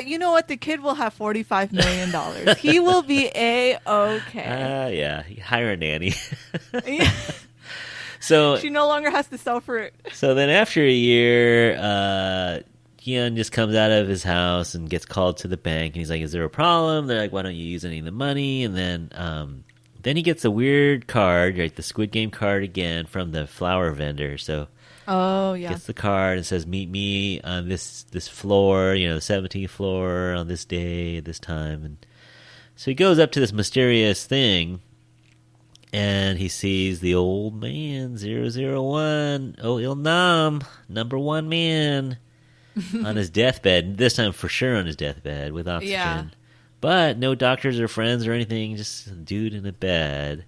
you know what? The kid will have $45 million. He will be A-okay. Yeah, hire a nanny. Yeah. So She no longer has to sell fruit. So then after a year, Hyun just comes out of his house and gets called to the bank, and he's like, is there a problem? They're like, why don't you use any of the money? And then he gets a weird card, right, the Squid Game card again from the flower vendor. So Oh, yeah. gets the card and says, meet me on this floor, the 17th floor on this day, this time. And So he goes up to this mysterious thing, and he sees the old man, 001, Il Nam, number one man, on his deathbed. This time for sure on his deathbed with oxygen. Yeah. But no doctors or friends or anything, just a dude in a bed.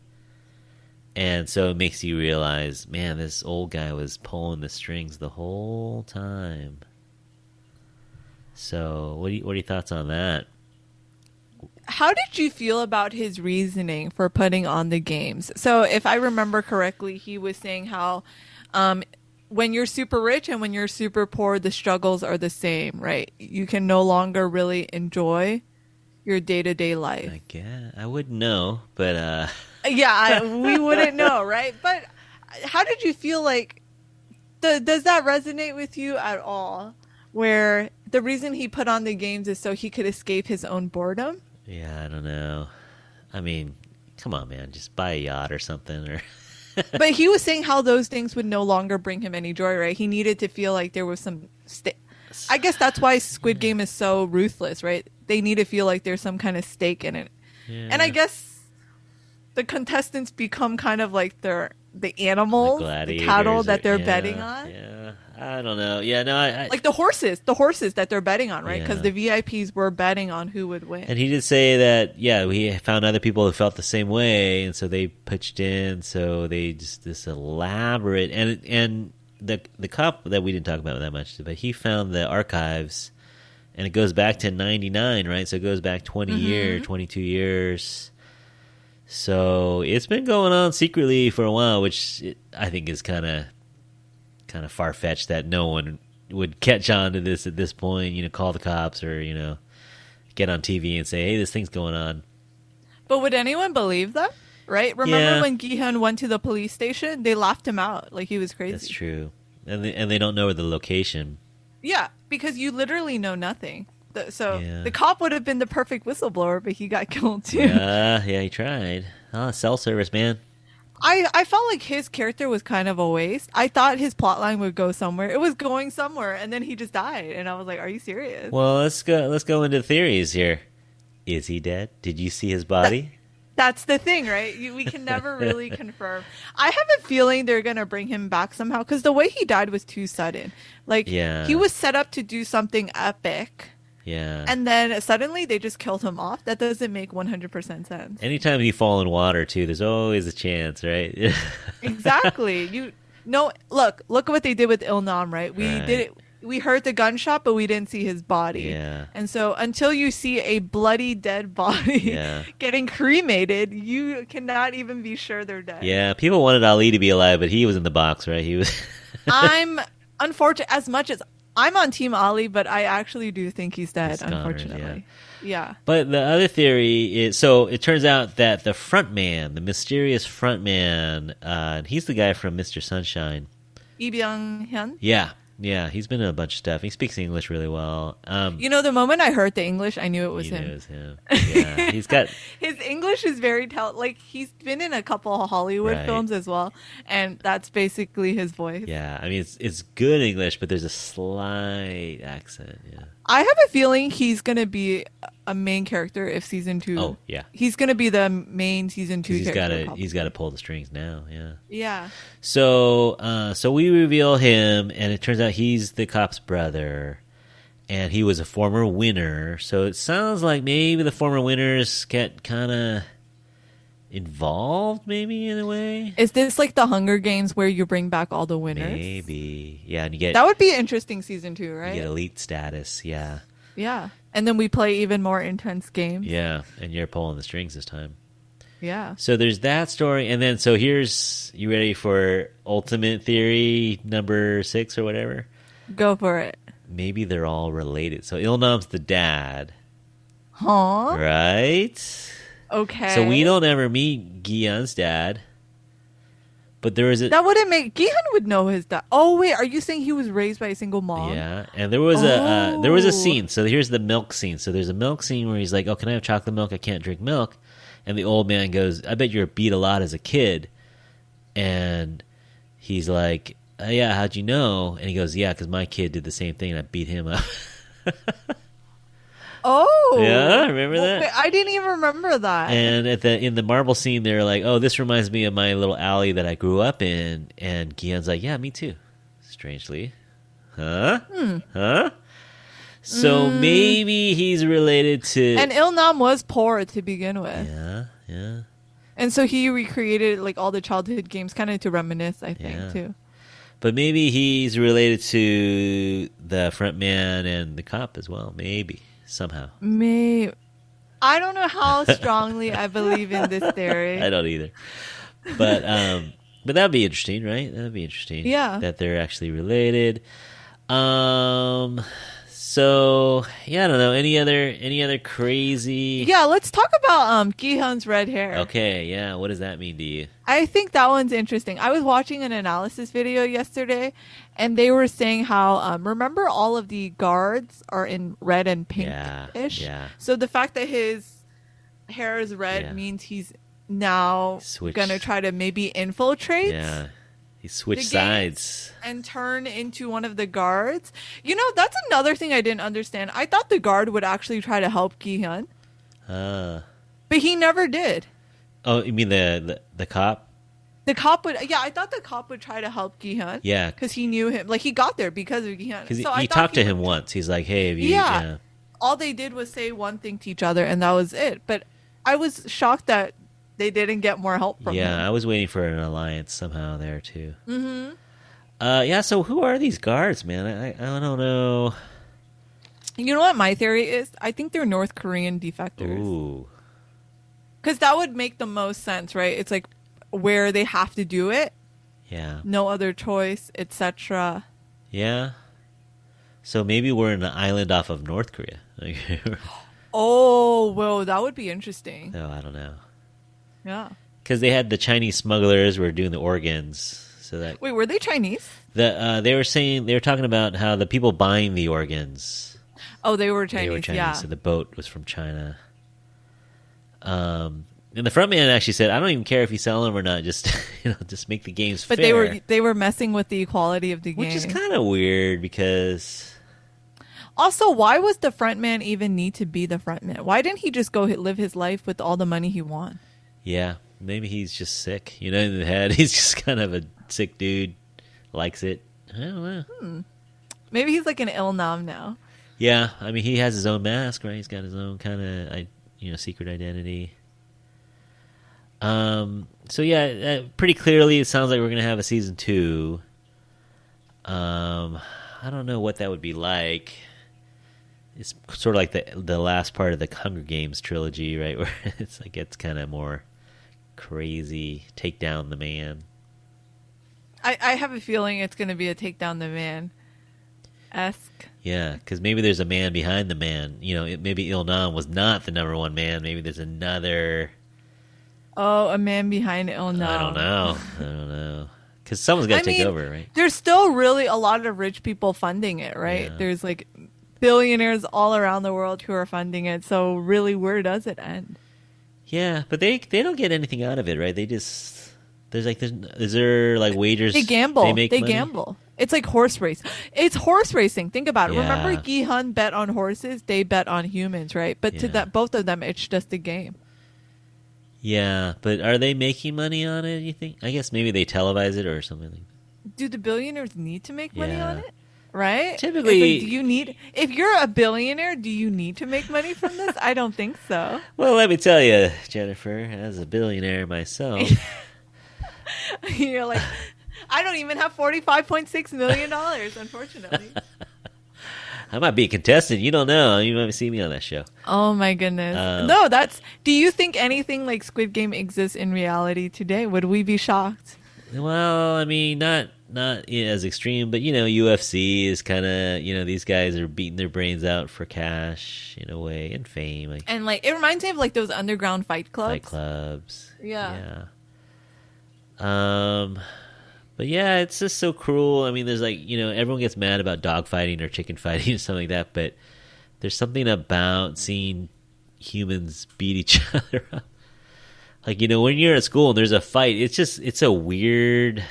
And so it makes you realize, man, this old guy was pulling the strings the whole time. So what are your thoughts on that? How did you feel about his reasoning for putting on the games? So if I remember correctly, he was saying how when you're super rich and when you're super poor, the struggles are the same, right? You can no longer really enjoy your day-to-day life. I guess I wouldn't know, but we wouldn't know, right? But how did you feel like, does that resonate with you at all? Where the reason he put on the games is so he could escape his own boredom? Yeah, I don't know. I mean, come on, man. Just buy a yacht or something. Or But he was saying how those things would no longer bring him any joy, right? He needed to feel like there was some... I guess that's why Squid Game is so ruthless, right? They need to feel like there's some kind of stake in it. Yeah. And I guess the contestants become kind of like the animals, the cattle that they're betting on. Yeah, I don't know. Yeah, no, I like the horses that they're betting on, right? Because the VIPs were betting on who would win. And he did say that, we found other people who felt the same way, and so they pitched in. So they just this elaborate and the cop that we didn't talk about that much, but he found the archives, and it goes back to '99, right? So it goes back 22 years. So it's been going on secretly for a while, which I think is kind of far-fetched that no one would catch on to this at this point, call the cops or, get on TV and say, hey, this thing's going on. But would anyone believe that? Right? Remember when Gi-hyun went to the police station? They laughed him out like he was crazy. That's true. And they don't know the location. Yeah, because you literally know nothing. The cop would have been the perfect whistleblower, but he got killed too. Yeah, he tried. Cell service, man. I felt like his character was kind of a waste. I thought his plotline would go somewhere. It was going somewhere, and then he just died. And I was like, "Are you serious?" Well, let's go into theories here. Is he dead? Did you see his body? That's the thing, right? We can never really confirm. I have a feeling they're gonna bring him back somehow because the way he died was too sudden. Like, he was set up to do something epic. Yeah. And then suddenly they just killed him off. That doesn't make 100% sense. Anytime you fall in water, too, there's always a chance, right? Exactly. Look what they did with Il Nam, right? We heard the gunshot, but we didn't see his body. Yeah. And so until you see a bloody dead body getting cremated, you cannot even be sure they're dead. Yeah, people wanted Ali to be alive, but he was in the box, right? He was. I'm unfortunate as much as I'm on Team Ali, but I actually do think he's dead, unfortunately. Yeah. But the other theory is, so it turns out that the front man, the mysterious front man, he's the guy from Mr. Sunshine. Lee Byung-hyun? Yeah, he's been in a bunch of stuff. He speaks English really well. The moment I heard the English, I knew it was him. It was him. Yeah, he's got his English is very like he's been in a couple of Hollywood films as well, and that's basically his voice. Yeah, I mean it's good English, but there's a slight accent. Yeah, I have a feeling he's gonna be a main character if season 2. Oh yeah, he's gonna be the main season 2 character. He's got to pull the strings now. Yeah. Yeah. So we reveal him, and it turns out he's the cop's brother, and he was a former winner. So it sounds like maybe the former winners get kind of involved, maybe in a way. Is this like the Hunger Games where you bring back all the winners? Maybe, yeah. And you get that would be interesting season 2, right? You get elite status, yeah. Yeah, and then we play even more intense games. Yeah, and you're pulling the strings this time. Yeah. So there's that story, and then you ready for ultimate theory number 6 or whatever? Go for it. Maybe they're all related. So Il-nam's the dad. Huh? Right? Okay. So we don't ever meet Gi-hyun's dad. But there was that wouldn't make Gi-hyun would know his dad. Oh wait, are you saying he was raised by a single mom? Yeah, and there was a scene. So here's the milk scene. So there's a milk scene where he's like, "Oh, can I have chocolate milk? I can't drink milk." And the old man goes, "I bet you were beat a lot as a kid." And he's like, "Yeah, how'd you know?" And he goes, "Yeah, because my kid did the same thing, and I beat him up." Oh, Yeah, remember that? Wait, I didn't even remember that. And in the marble scene, they're like, "Oh, this reminds me of my little alley that I grew up in." And Guillen's like, "Yeah, me too." Strangely, huh? Huh? So maybe he's related to. And Il-nam was poor to begin with. Yeah, yeah. And so he recreated like all the childhood games kind of to reminisce, I think, too. But maybe he's related to the front man and the cop as well. Maybe somehow. I don't know how strongly I believe in this theory. I don't either. But that'd be interesting, right? That'd be interesting. Yeah. That they're actually related. So yeah, I don't know. Any other crazy? Yeah, let's talk about Gi-hun's red hair. Okay, yeah. What does that mean to you? I think that one's interesting. I was watching an analysis video yesterday, and they were saying how remember all of the guards are in red and pinkish. Yeah. So the fact that his hair is red means he's now gonna try to maybe infiltrate. Yeah. He switched sides and turn into one of the guards. You know, that's another thing I didn't understand. I thought the guard would actually try to help Gi-hun. But he never did. Oh, you mean the cop? The cop would, I thought the cop would try to help Gi-hun. Yeah. Because he knew him. Like, he got there because of Gi-hun. Because he talked to him once. He's like, hey, have you... Yeah. All they did was say one thing to each other, and that was it. But I was shocked that they didn't get more help from him. Yeah, I was waiting for an alliance somehow there, too. Mm-hmm. So who are these guards, man? I don't know. You know what my theory is? I think they're North Korean defectors. Ooh. Because that would make the most sense, right? It's like where they have to do it. Yeah. No other choice, etc. Yeah. So maybe we're in an island off of North Korea. Oh, whoa, that would be interesting. No, I don't know. Yeah. Because they had the Chinese smugglers were doing the organs. So that Wait, were they Chinese? They were talking about how the people buying the organs. Oh, they were Chinese, yeah. So the boat was from China. And the front man actually said, I don't even care if you sell them or not, just just make the games fair. But they were messing with the equality of the game. Which is kind of weird because... Also, why was the front man even need to be the front man? Why didn't he just go live his life with all the money he won? Yeah, maybe he's just sick. In the head, he's just kind of a sick dude. Likes it. I don't know. Maybe he's like an Il-nam now. Yeah, I mean, he has his own mask, right? He's got his own kind of, secret identity. So yeah, pretty clearly, it sounds like we're gonna have a season 2. I don't know what that would be like. It's sort of like the last part of the Hunger Games trilogy, right? Where it's kind of more crazy, take down the man. I have a feeling it's going to be a take down the man-esque. Yeah, because maybe there's a man behind the man. Maybe Il-nam was not the number one man. Maybe there's another... Oh, a man behind Il-nam. I don't know. Because someone's got to take over, right? There's still really a lot of rich people funding it, right? Yeah. There's like billionaires all around the world who are funding it. So really, where does it end? Yeah, but they don't get anything out of it, right? They just... Is there like wagers? They gamble. They gamble. It's like horse race. It's horse racing. Think about it. Yeah. Remember Gi-hun bet on horses? They bet on humans, right? But to both of them, it's just a game. Yeah, but are they making money on it, you think? I guess maybe they televise it or something like that. Do the billionaires need to make money on it? Right? Typically... do you need... If you're a billionaire, do you need to make money from this? I don't think so. Well, let me tell you, Jennifer, as a billionaire myself... You're like, I don't even have $45.6 million, unfortunately. I might be a contestant. You don't know. You might see me on that show. Oh, my goodness. No, do you think anything like Squid Game exists in reality today? Would we be shocked? Well, I mean, not as extreme, but, UFC is kind of, these guys are beating their brains out for cash, in a way, and fame. And, it reminds me of, those underground fight clubs. Yeah. But yeah, it's just so cruel. I mean, there's everyone gets mad about dog fighting or chicken fighting or something like that, but there's something about seeing humans beat each other up. When you're at school and there's a fight, it's a weird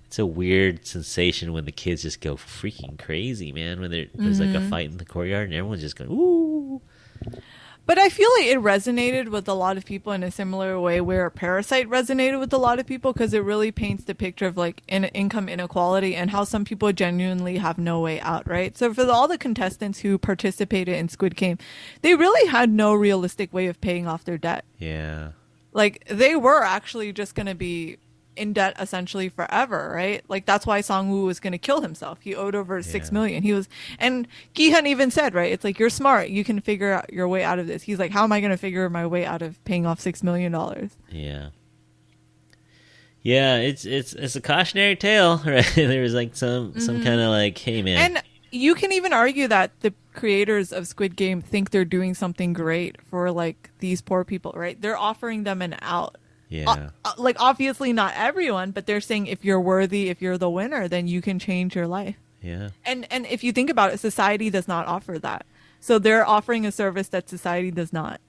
sensation when the kids just go freaking crazy, man. When there's a fight in the courtyard and everyone's just going, ooh. But I feel like it resonated with a lot of people in a similar way where Parasite resonated with a lot of people because it really paints the picture of like income inequality and how some people genuinely have no way out, right? So for all the contestants who participated in Squid Game, they really had no realistic way of paying off their debt. Yeah. Like they were actually just going to be in debt essentially forever, right? Like that's why Song-woo was going to kill himself. He owed over 6 million. And Gi-hun even said, right? It's like, you're smart. You can figure out your way out of this. He's like, how am I going to figure my way out of paying off $6 million? Yeah. Yeah, it's a cautionary tale, right? There's like some kind of like, hey man. And you can even argue that the creators of Squid Game think they're doing something great for like these poor people, right? They're offering them an out. Yeah. Like obviously not everyone, but they're saying if you're worthy, if you're the winner, then you can change your life. Yeah. And if you think about it, society does not offer that. So they're offering a service that society does not.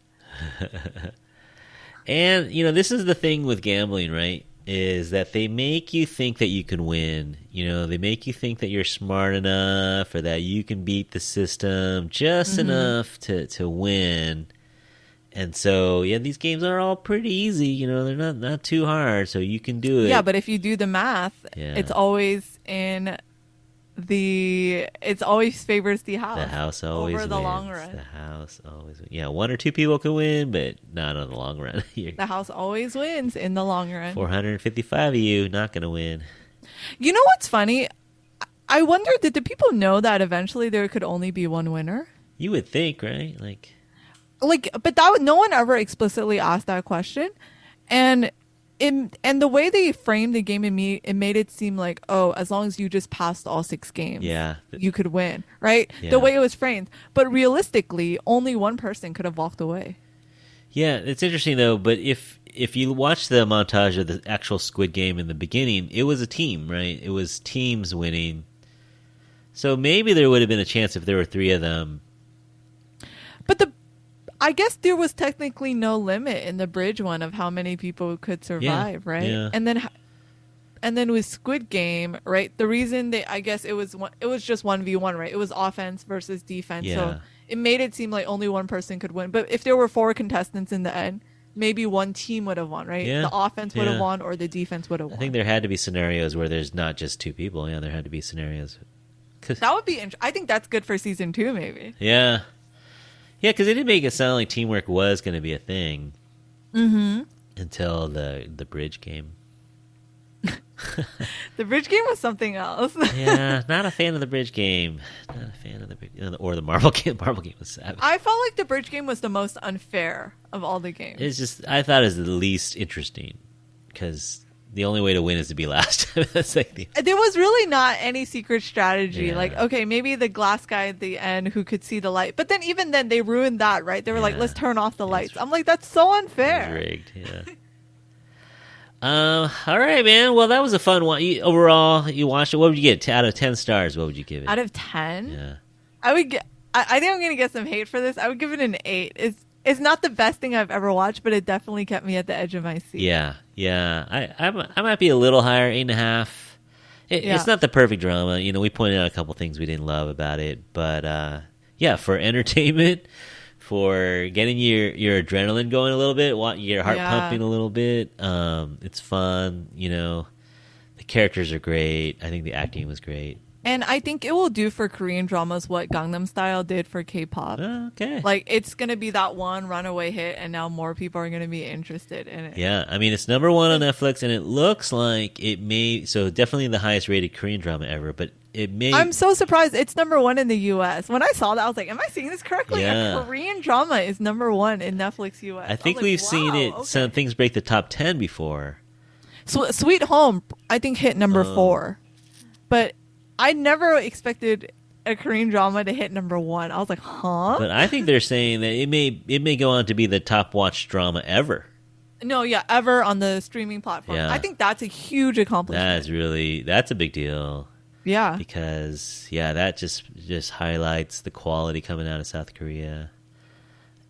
And, you know, this is the thing with gambling, right? Is that they make you think that you can win. You know, they make you think that you're smart enough or that you can beat the system just enough to win. And so, yeah, these games are all pretty easy. You know, they're not too hard, so you can do it. Yeah, but if you do the math, it's always it always favors the house. The house always over the wins. Long run. The house always wins. Yeah, one or two people can win, but not on the long run. The house always wins in the long run. 455 of you not going to win. You know what's funny? I wonder, did the people know that eventually there could only be one winner? You would think, right? But no one ever explicitly asked that question, and the way they framed the game, it made it seem like, oh, as long as you just passed all 6 games, you could win, right? Yeah. The way it was framed, but realistically, only one person could have walked away. Yeah, it's interesting though. But if you watch the montage of the actual Squid Game in the beginning, it was a team, right? It was teams winning. So maybe there would have been a chance if there were 3 of them. But I guess there was technically no limit in the bridge one of how many people could survive, right? Yeah. And then with Squid Game, right? The reason I guess it was just 1v1, right? It was offense versus defense, so it made it seem like only one person could win. But if there were 4 contestants in the end, maybe one team would have won, right? Yeah. The offense would have won, or the defense would have won. I think there had to be scenarios where there's not just 2 people. Yeah, there had to be scenarios. That would be. I think that's good for season 2, maybe. Yeah. Yeah, because it did make it sound like teamwork was going to be a thing until the bridge game. The bridge game was something else. Yeah, not a fan of the bridge game. Not a fan of or the marble game. Marble game was savage. I felt like the bridge game was the most unfair of all the games. It's just, I thought it was the least interesting because the only way to win is to be last. That's like there was really not any secret strategy. Yeah. Like, okay, maybe the glass guy at the end who could see the light. But then even then, they ruined that, right? They were like, let's turn off the lights. I'm like, that's so unfair. Rigged, yeah. All right, man. Well, that was a fun one. Overall, you watched it. What would you get out of 10 stars? What would you give it? Out of 10? Yeah. I would get. I think I'm gonna get some hate for this. I would give it an 8. It's not the best thing I've ever watched, but it definitely kept me at the edge of my seat. Yeah. I might be a little higher, 8.5. It's not the perfect drama. You know, we pointed out a couple things we didn't love about it, but yeah, for entertainment, for getting your adrenaline going a little bit, your heart pumping a little bit. It's fun. You know, the characters are great. I think the acting was great. And I think it will do for Korean dramas what Gangnam Style did for K-pop. Okay. Like, it's going to be that one runaway hit, and now more people are going to be interested in it. Yeah, I mean, it's number 1 on Netflix, and it looks like it may... So, definitely the highest rated Korean drama ever, but it may... I'm so surprised it's number 1 in the U.S. When I saw that, I was like, am I seeing this correctly? Yeah. A Korean drama is number 1 in Netflix U.S. I think we've seen it... Okay. Some things break the top 10 before. Sweet Home, I think, hit number 4. But... I never expected a Korean drama to hit number 1. I was like, huh? But I think they're saying that it may go on to be the top watched drama ever. No, yeah, ever on the streaming platform. Yeah. I think that's a huge accomplishment. That's a big deal. Yeah. Because, that just highlights the quality coming out of South Korea.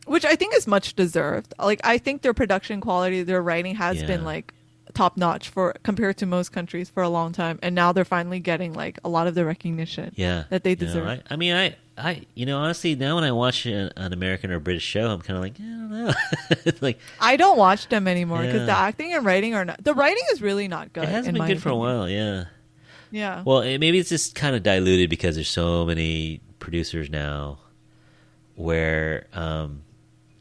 Which I think is much deserved. Like, I think their production quality, their writing has been, like, top notch for compared to most countries for a long time, and now they're finally getting like a lot of the recognition that they deserve. I mean, I honestly, now when I watch an American or British show, I'm kind of like, I don't know. Like, I don't watch them anymore because the acting and writing are not. The writing is really not good. It hasn't been good for a while. Yeah. Yeah. Well, maybe it's just kind of diluted because there's so many producers now where, I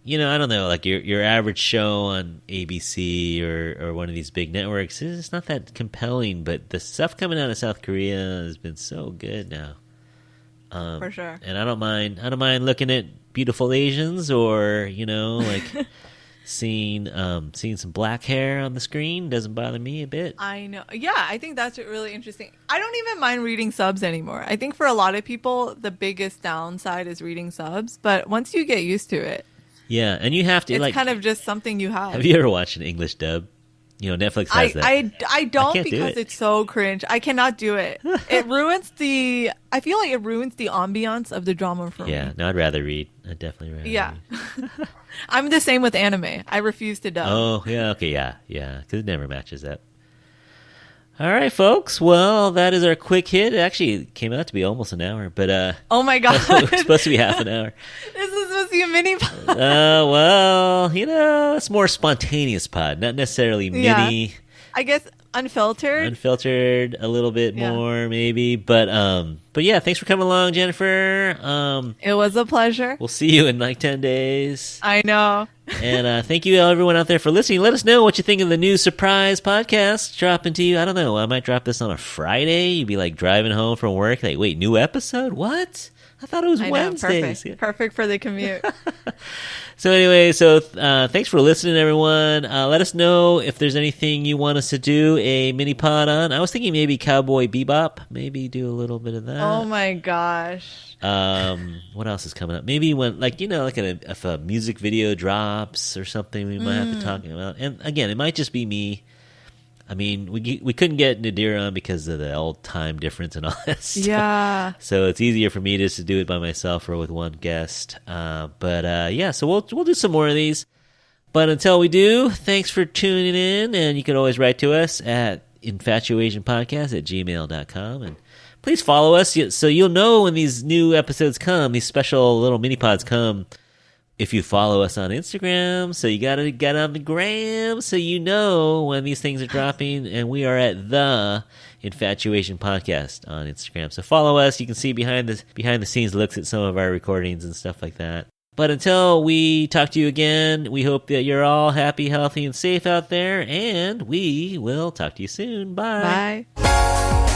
don't know, like your average show on ABC or one of these big networks, it's not that compelling, but the stuff coming out of South Korea has been so good now. For sure. And I don't mind looking at beautiful Asians or, like seeing some black hair on the screen doesn't bother me a bit. I know. Yeah, I think that's really interesting. I don't even mind reading subs anymore. I think for a lot of people, the biggest downside is reading subs, but once you get used to it. Yeah, and you have to it's kind of just something you have. Have you ever watched an English dub? Netflix has that. I don't because it's so cringe. I cannot do it. It ruins I feel like it ruins the ambiance of the drama for me. Yeah, no, I'd rather read. I'd definitely rather read. I'm the same with anime. I refuse to dub. Oh, yeah, okay, yeah, because it never matches up. All right, folks. Well, that is our quick hit. It actually came out to be almost an hour, but oh my god, it's supposed to be half an hour. This is supposed to be a mini pod. Well, it's more spontaneous pod, not necessarily mini. I guess unfiltered a little bit more maybe, but yeah, thanks for coming along, Jennifer. It was a pleasure. We'll see you in like 10 days. I know. And thank you everyone out there for listening. Let us know what you think of the new surprise podcast dropping to you. I don't know, I might drop this on a Friday. You'd be like driving home from work, like, wait, new episode? What? I thought it was Wednesdays. Perfect for the commute. So anyway, thanks for listening, everyone. Let us know if there's anything you want us to do a mini pod on. I was thinking maybe Cowboy Bebop. Maybe do a little bit of that. Oh my gosh. What else is coming up? Maybe when, if a music video drops or something, we might have to talk about. And again, it might just be me. I mean, we couldn't get Nadir on because of the old time difference and all that stuff. Yeah. So it's easier for me just to do it by myself or with one guest. So we'll do some more of these. But until we do, thanks for tuning in. And you can always write to us at infatuationpodcast@gmail.com. And please follow us so you'll know when these new episodes come, these special little mini pods come. If you follow us on Instagram, so you gotta get on the gram so you know when these things are dropping. And we are at the Infatuation Podcast on Instagram. So follow us. You can see behind the scenes looks at some of our recordings and stuff like that. But until we talk to you again, we hope that you're all happy, healthy, and safe out there. And we will talk to you soon. Bye. Bye.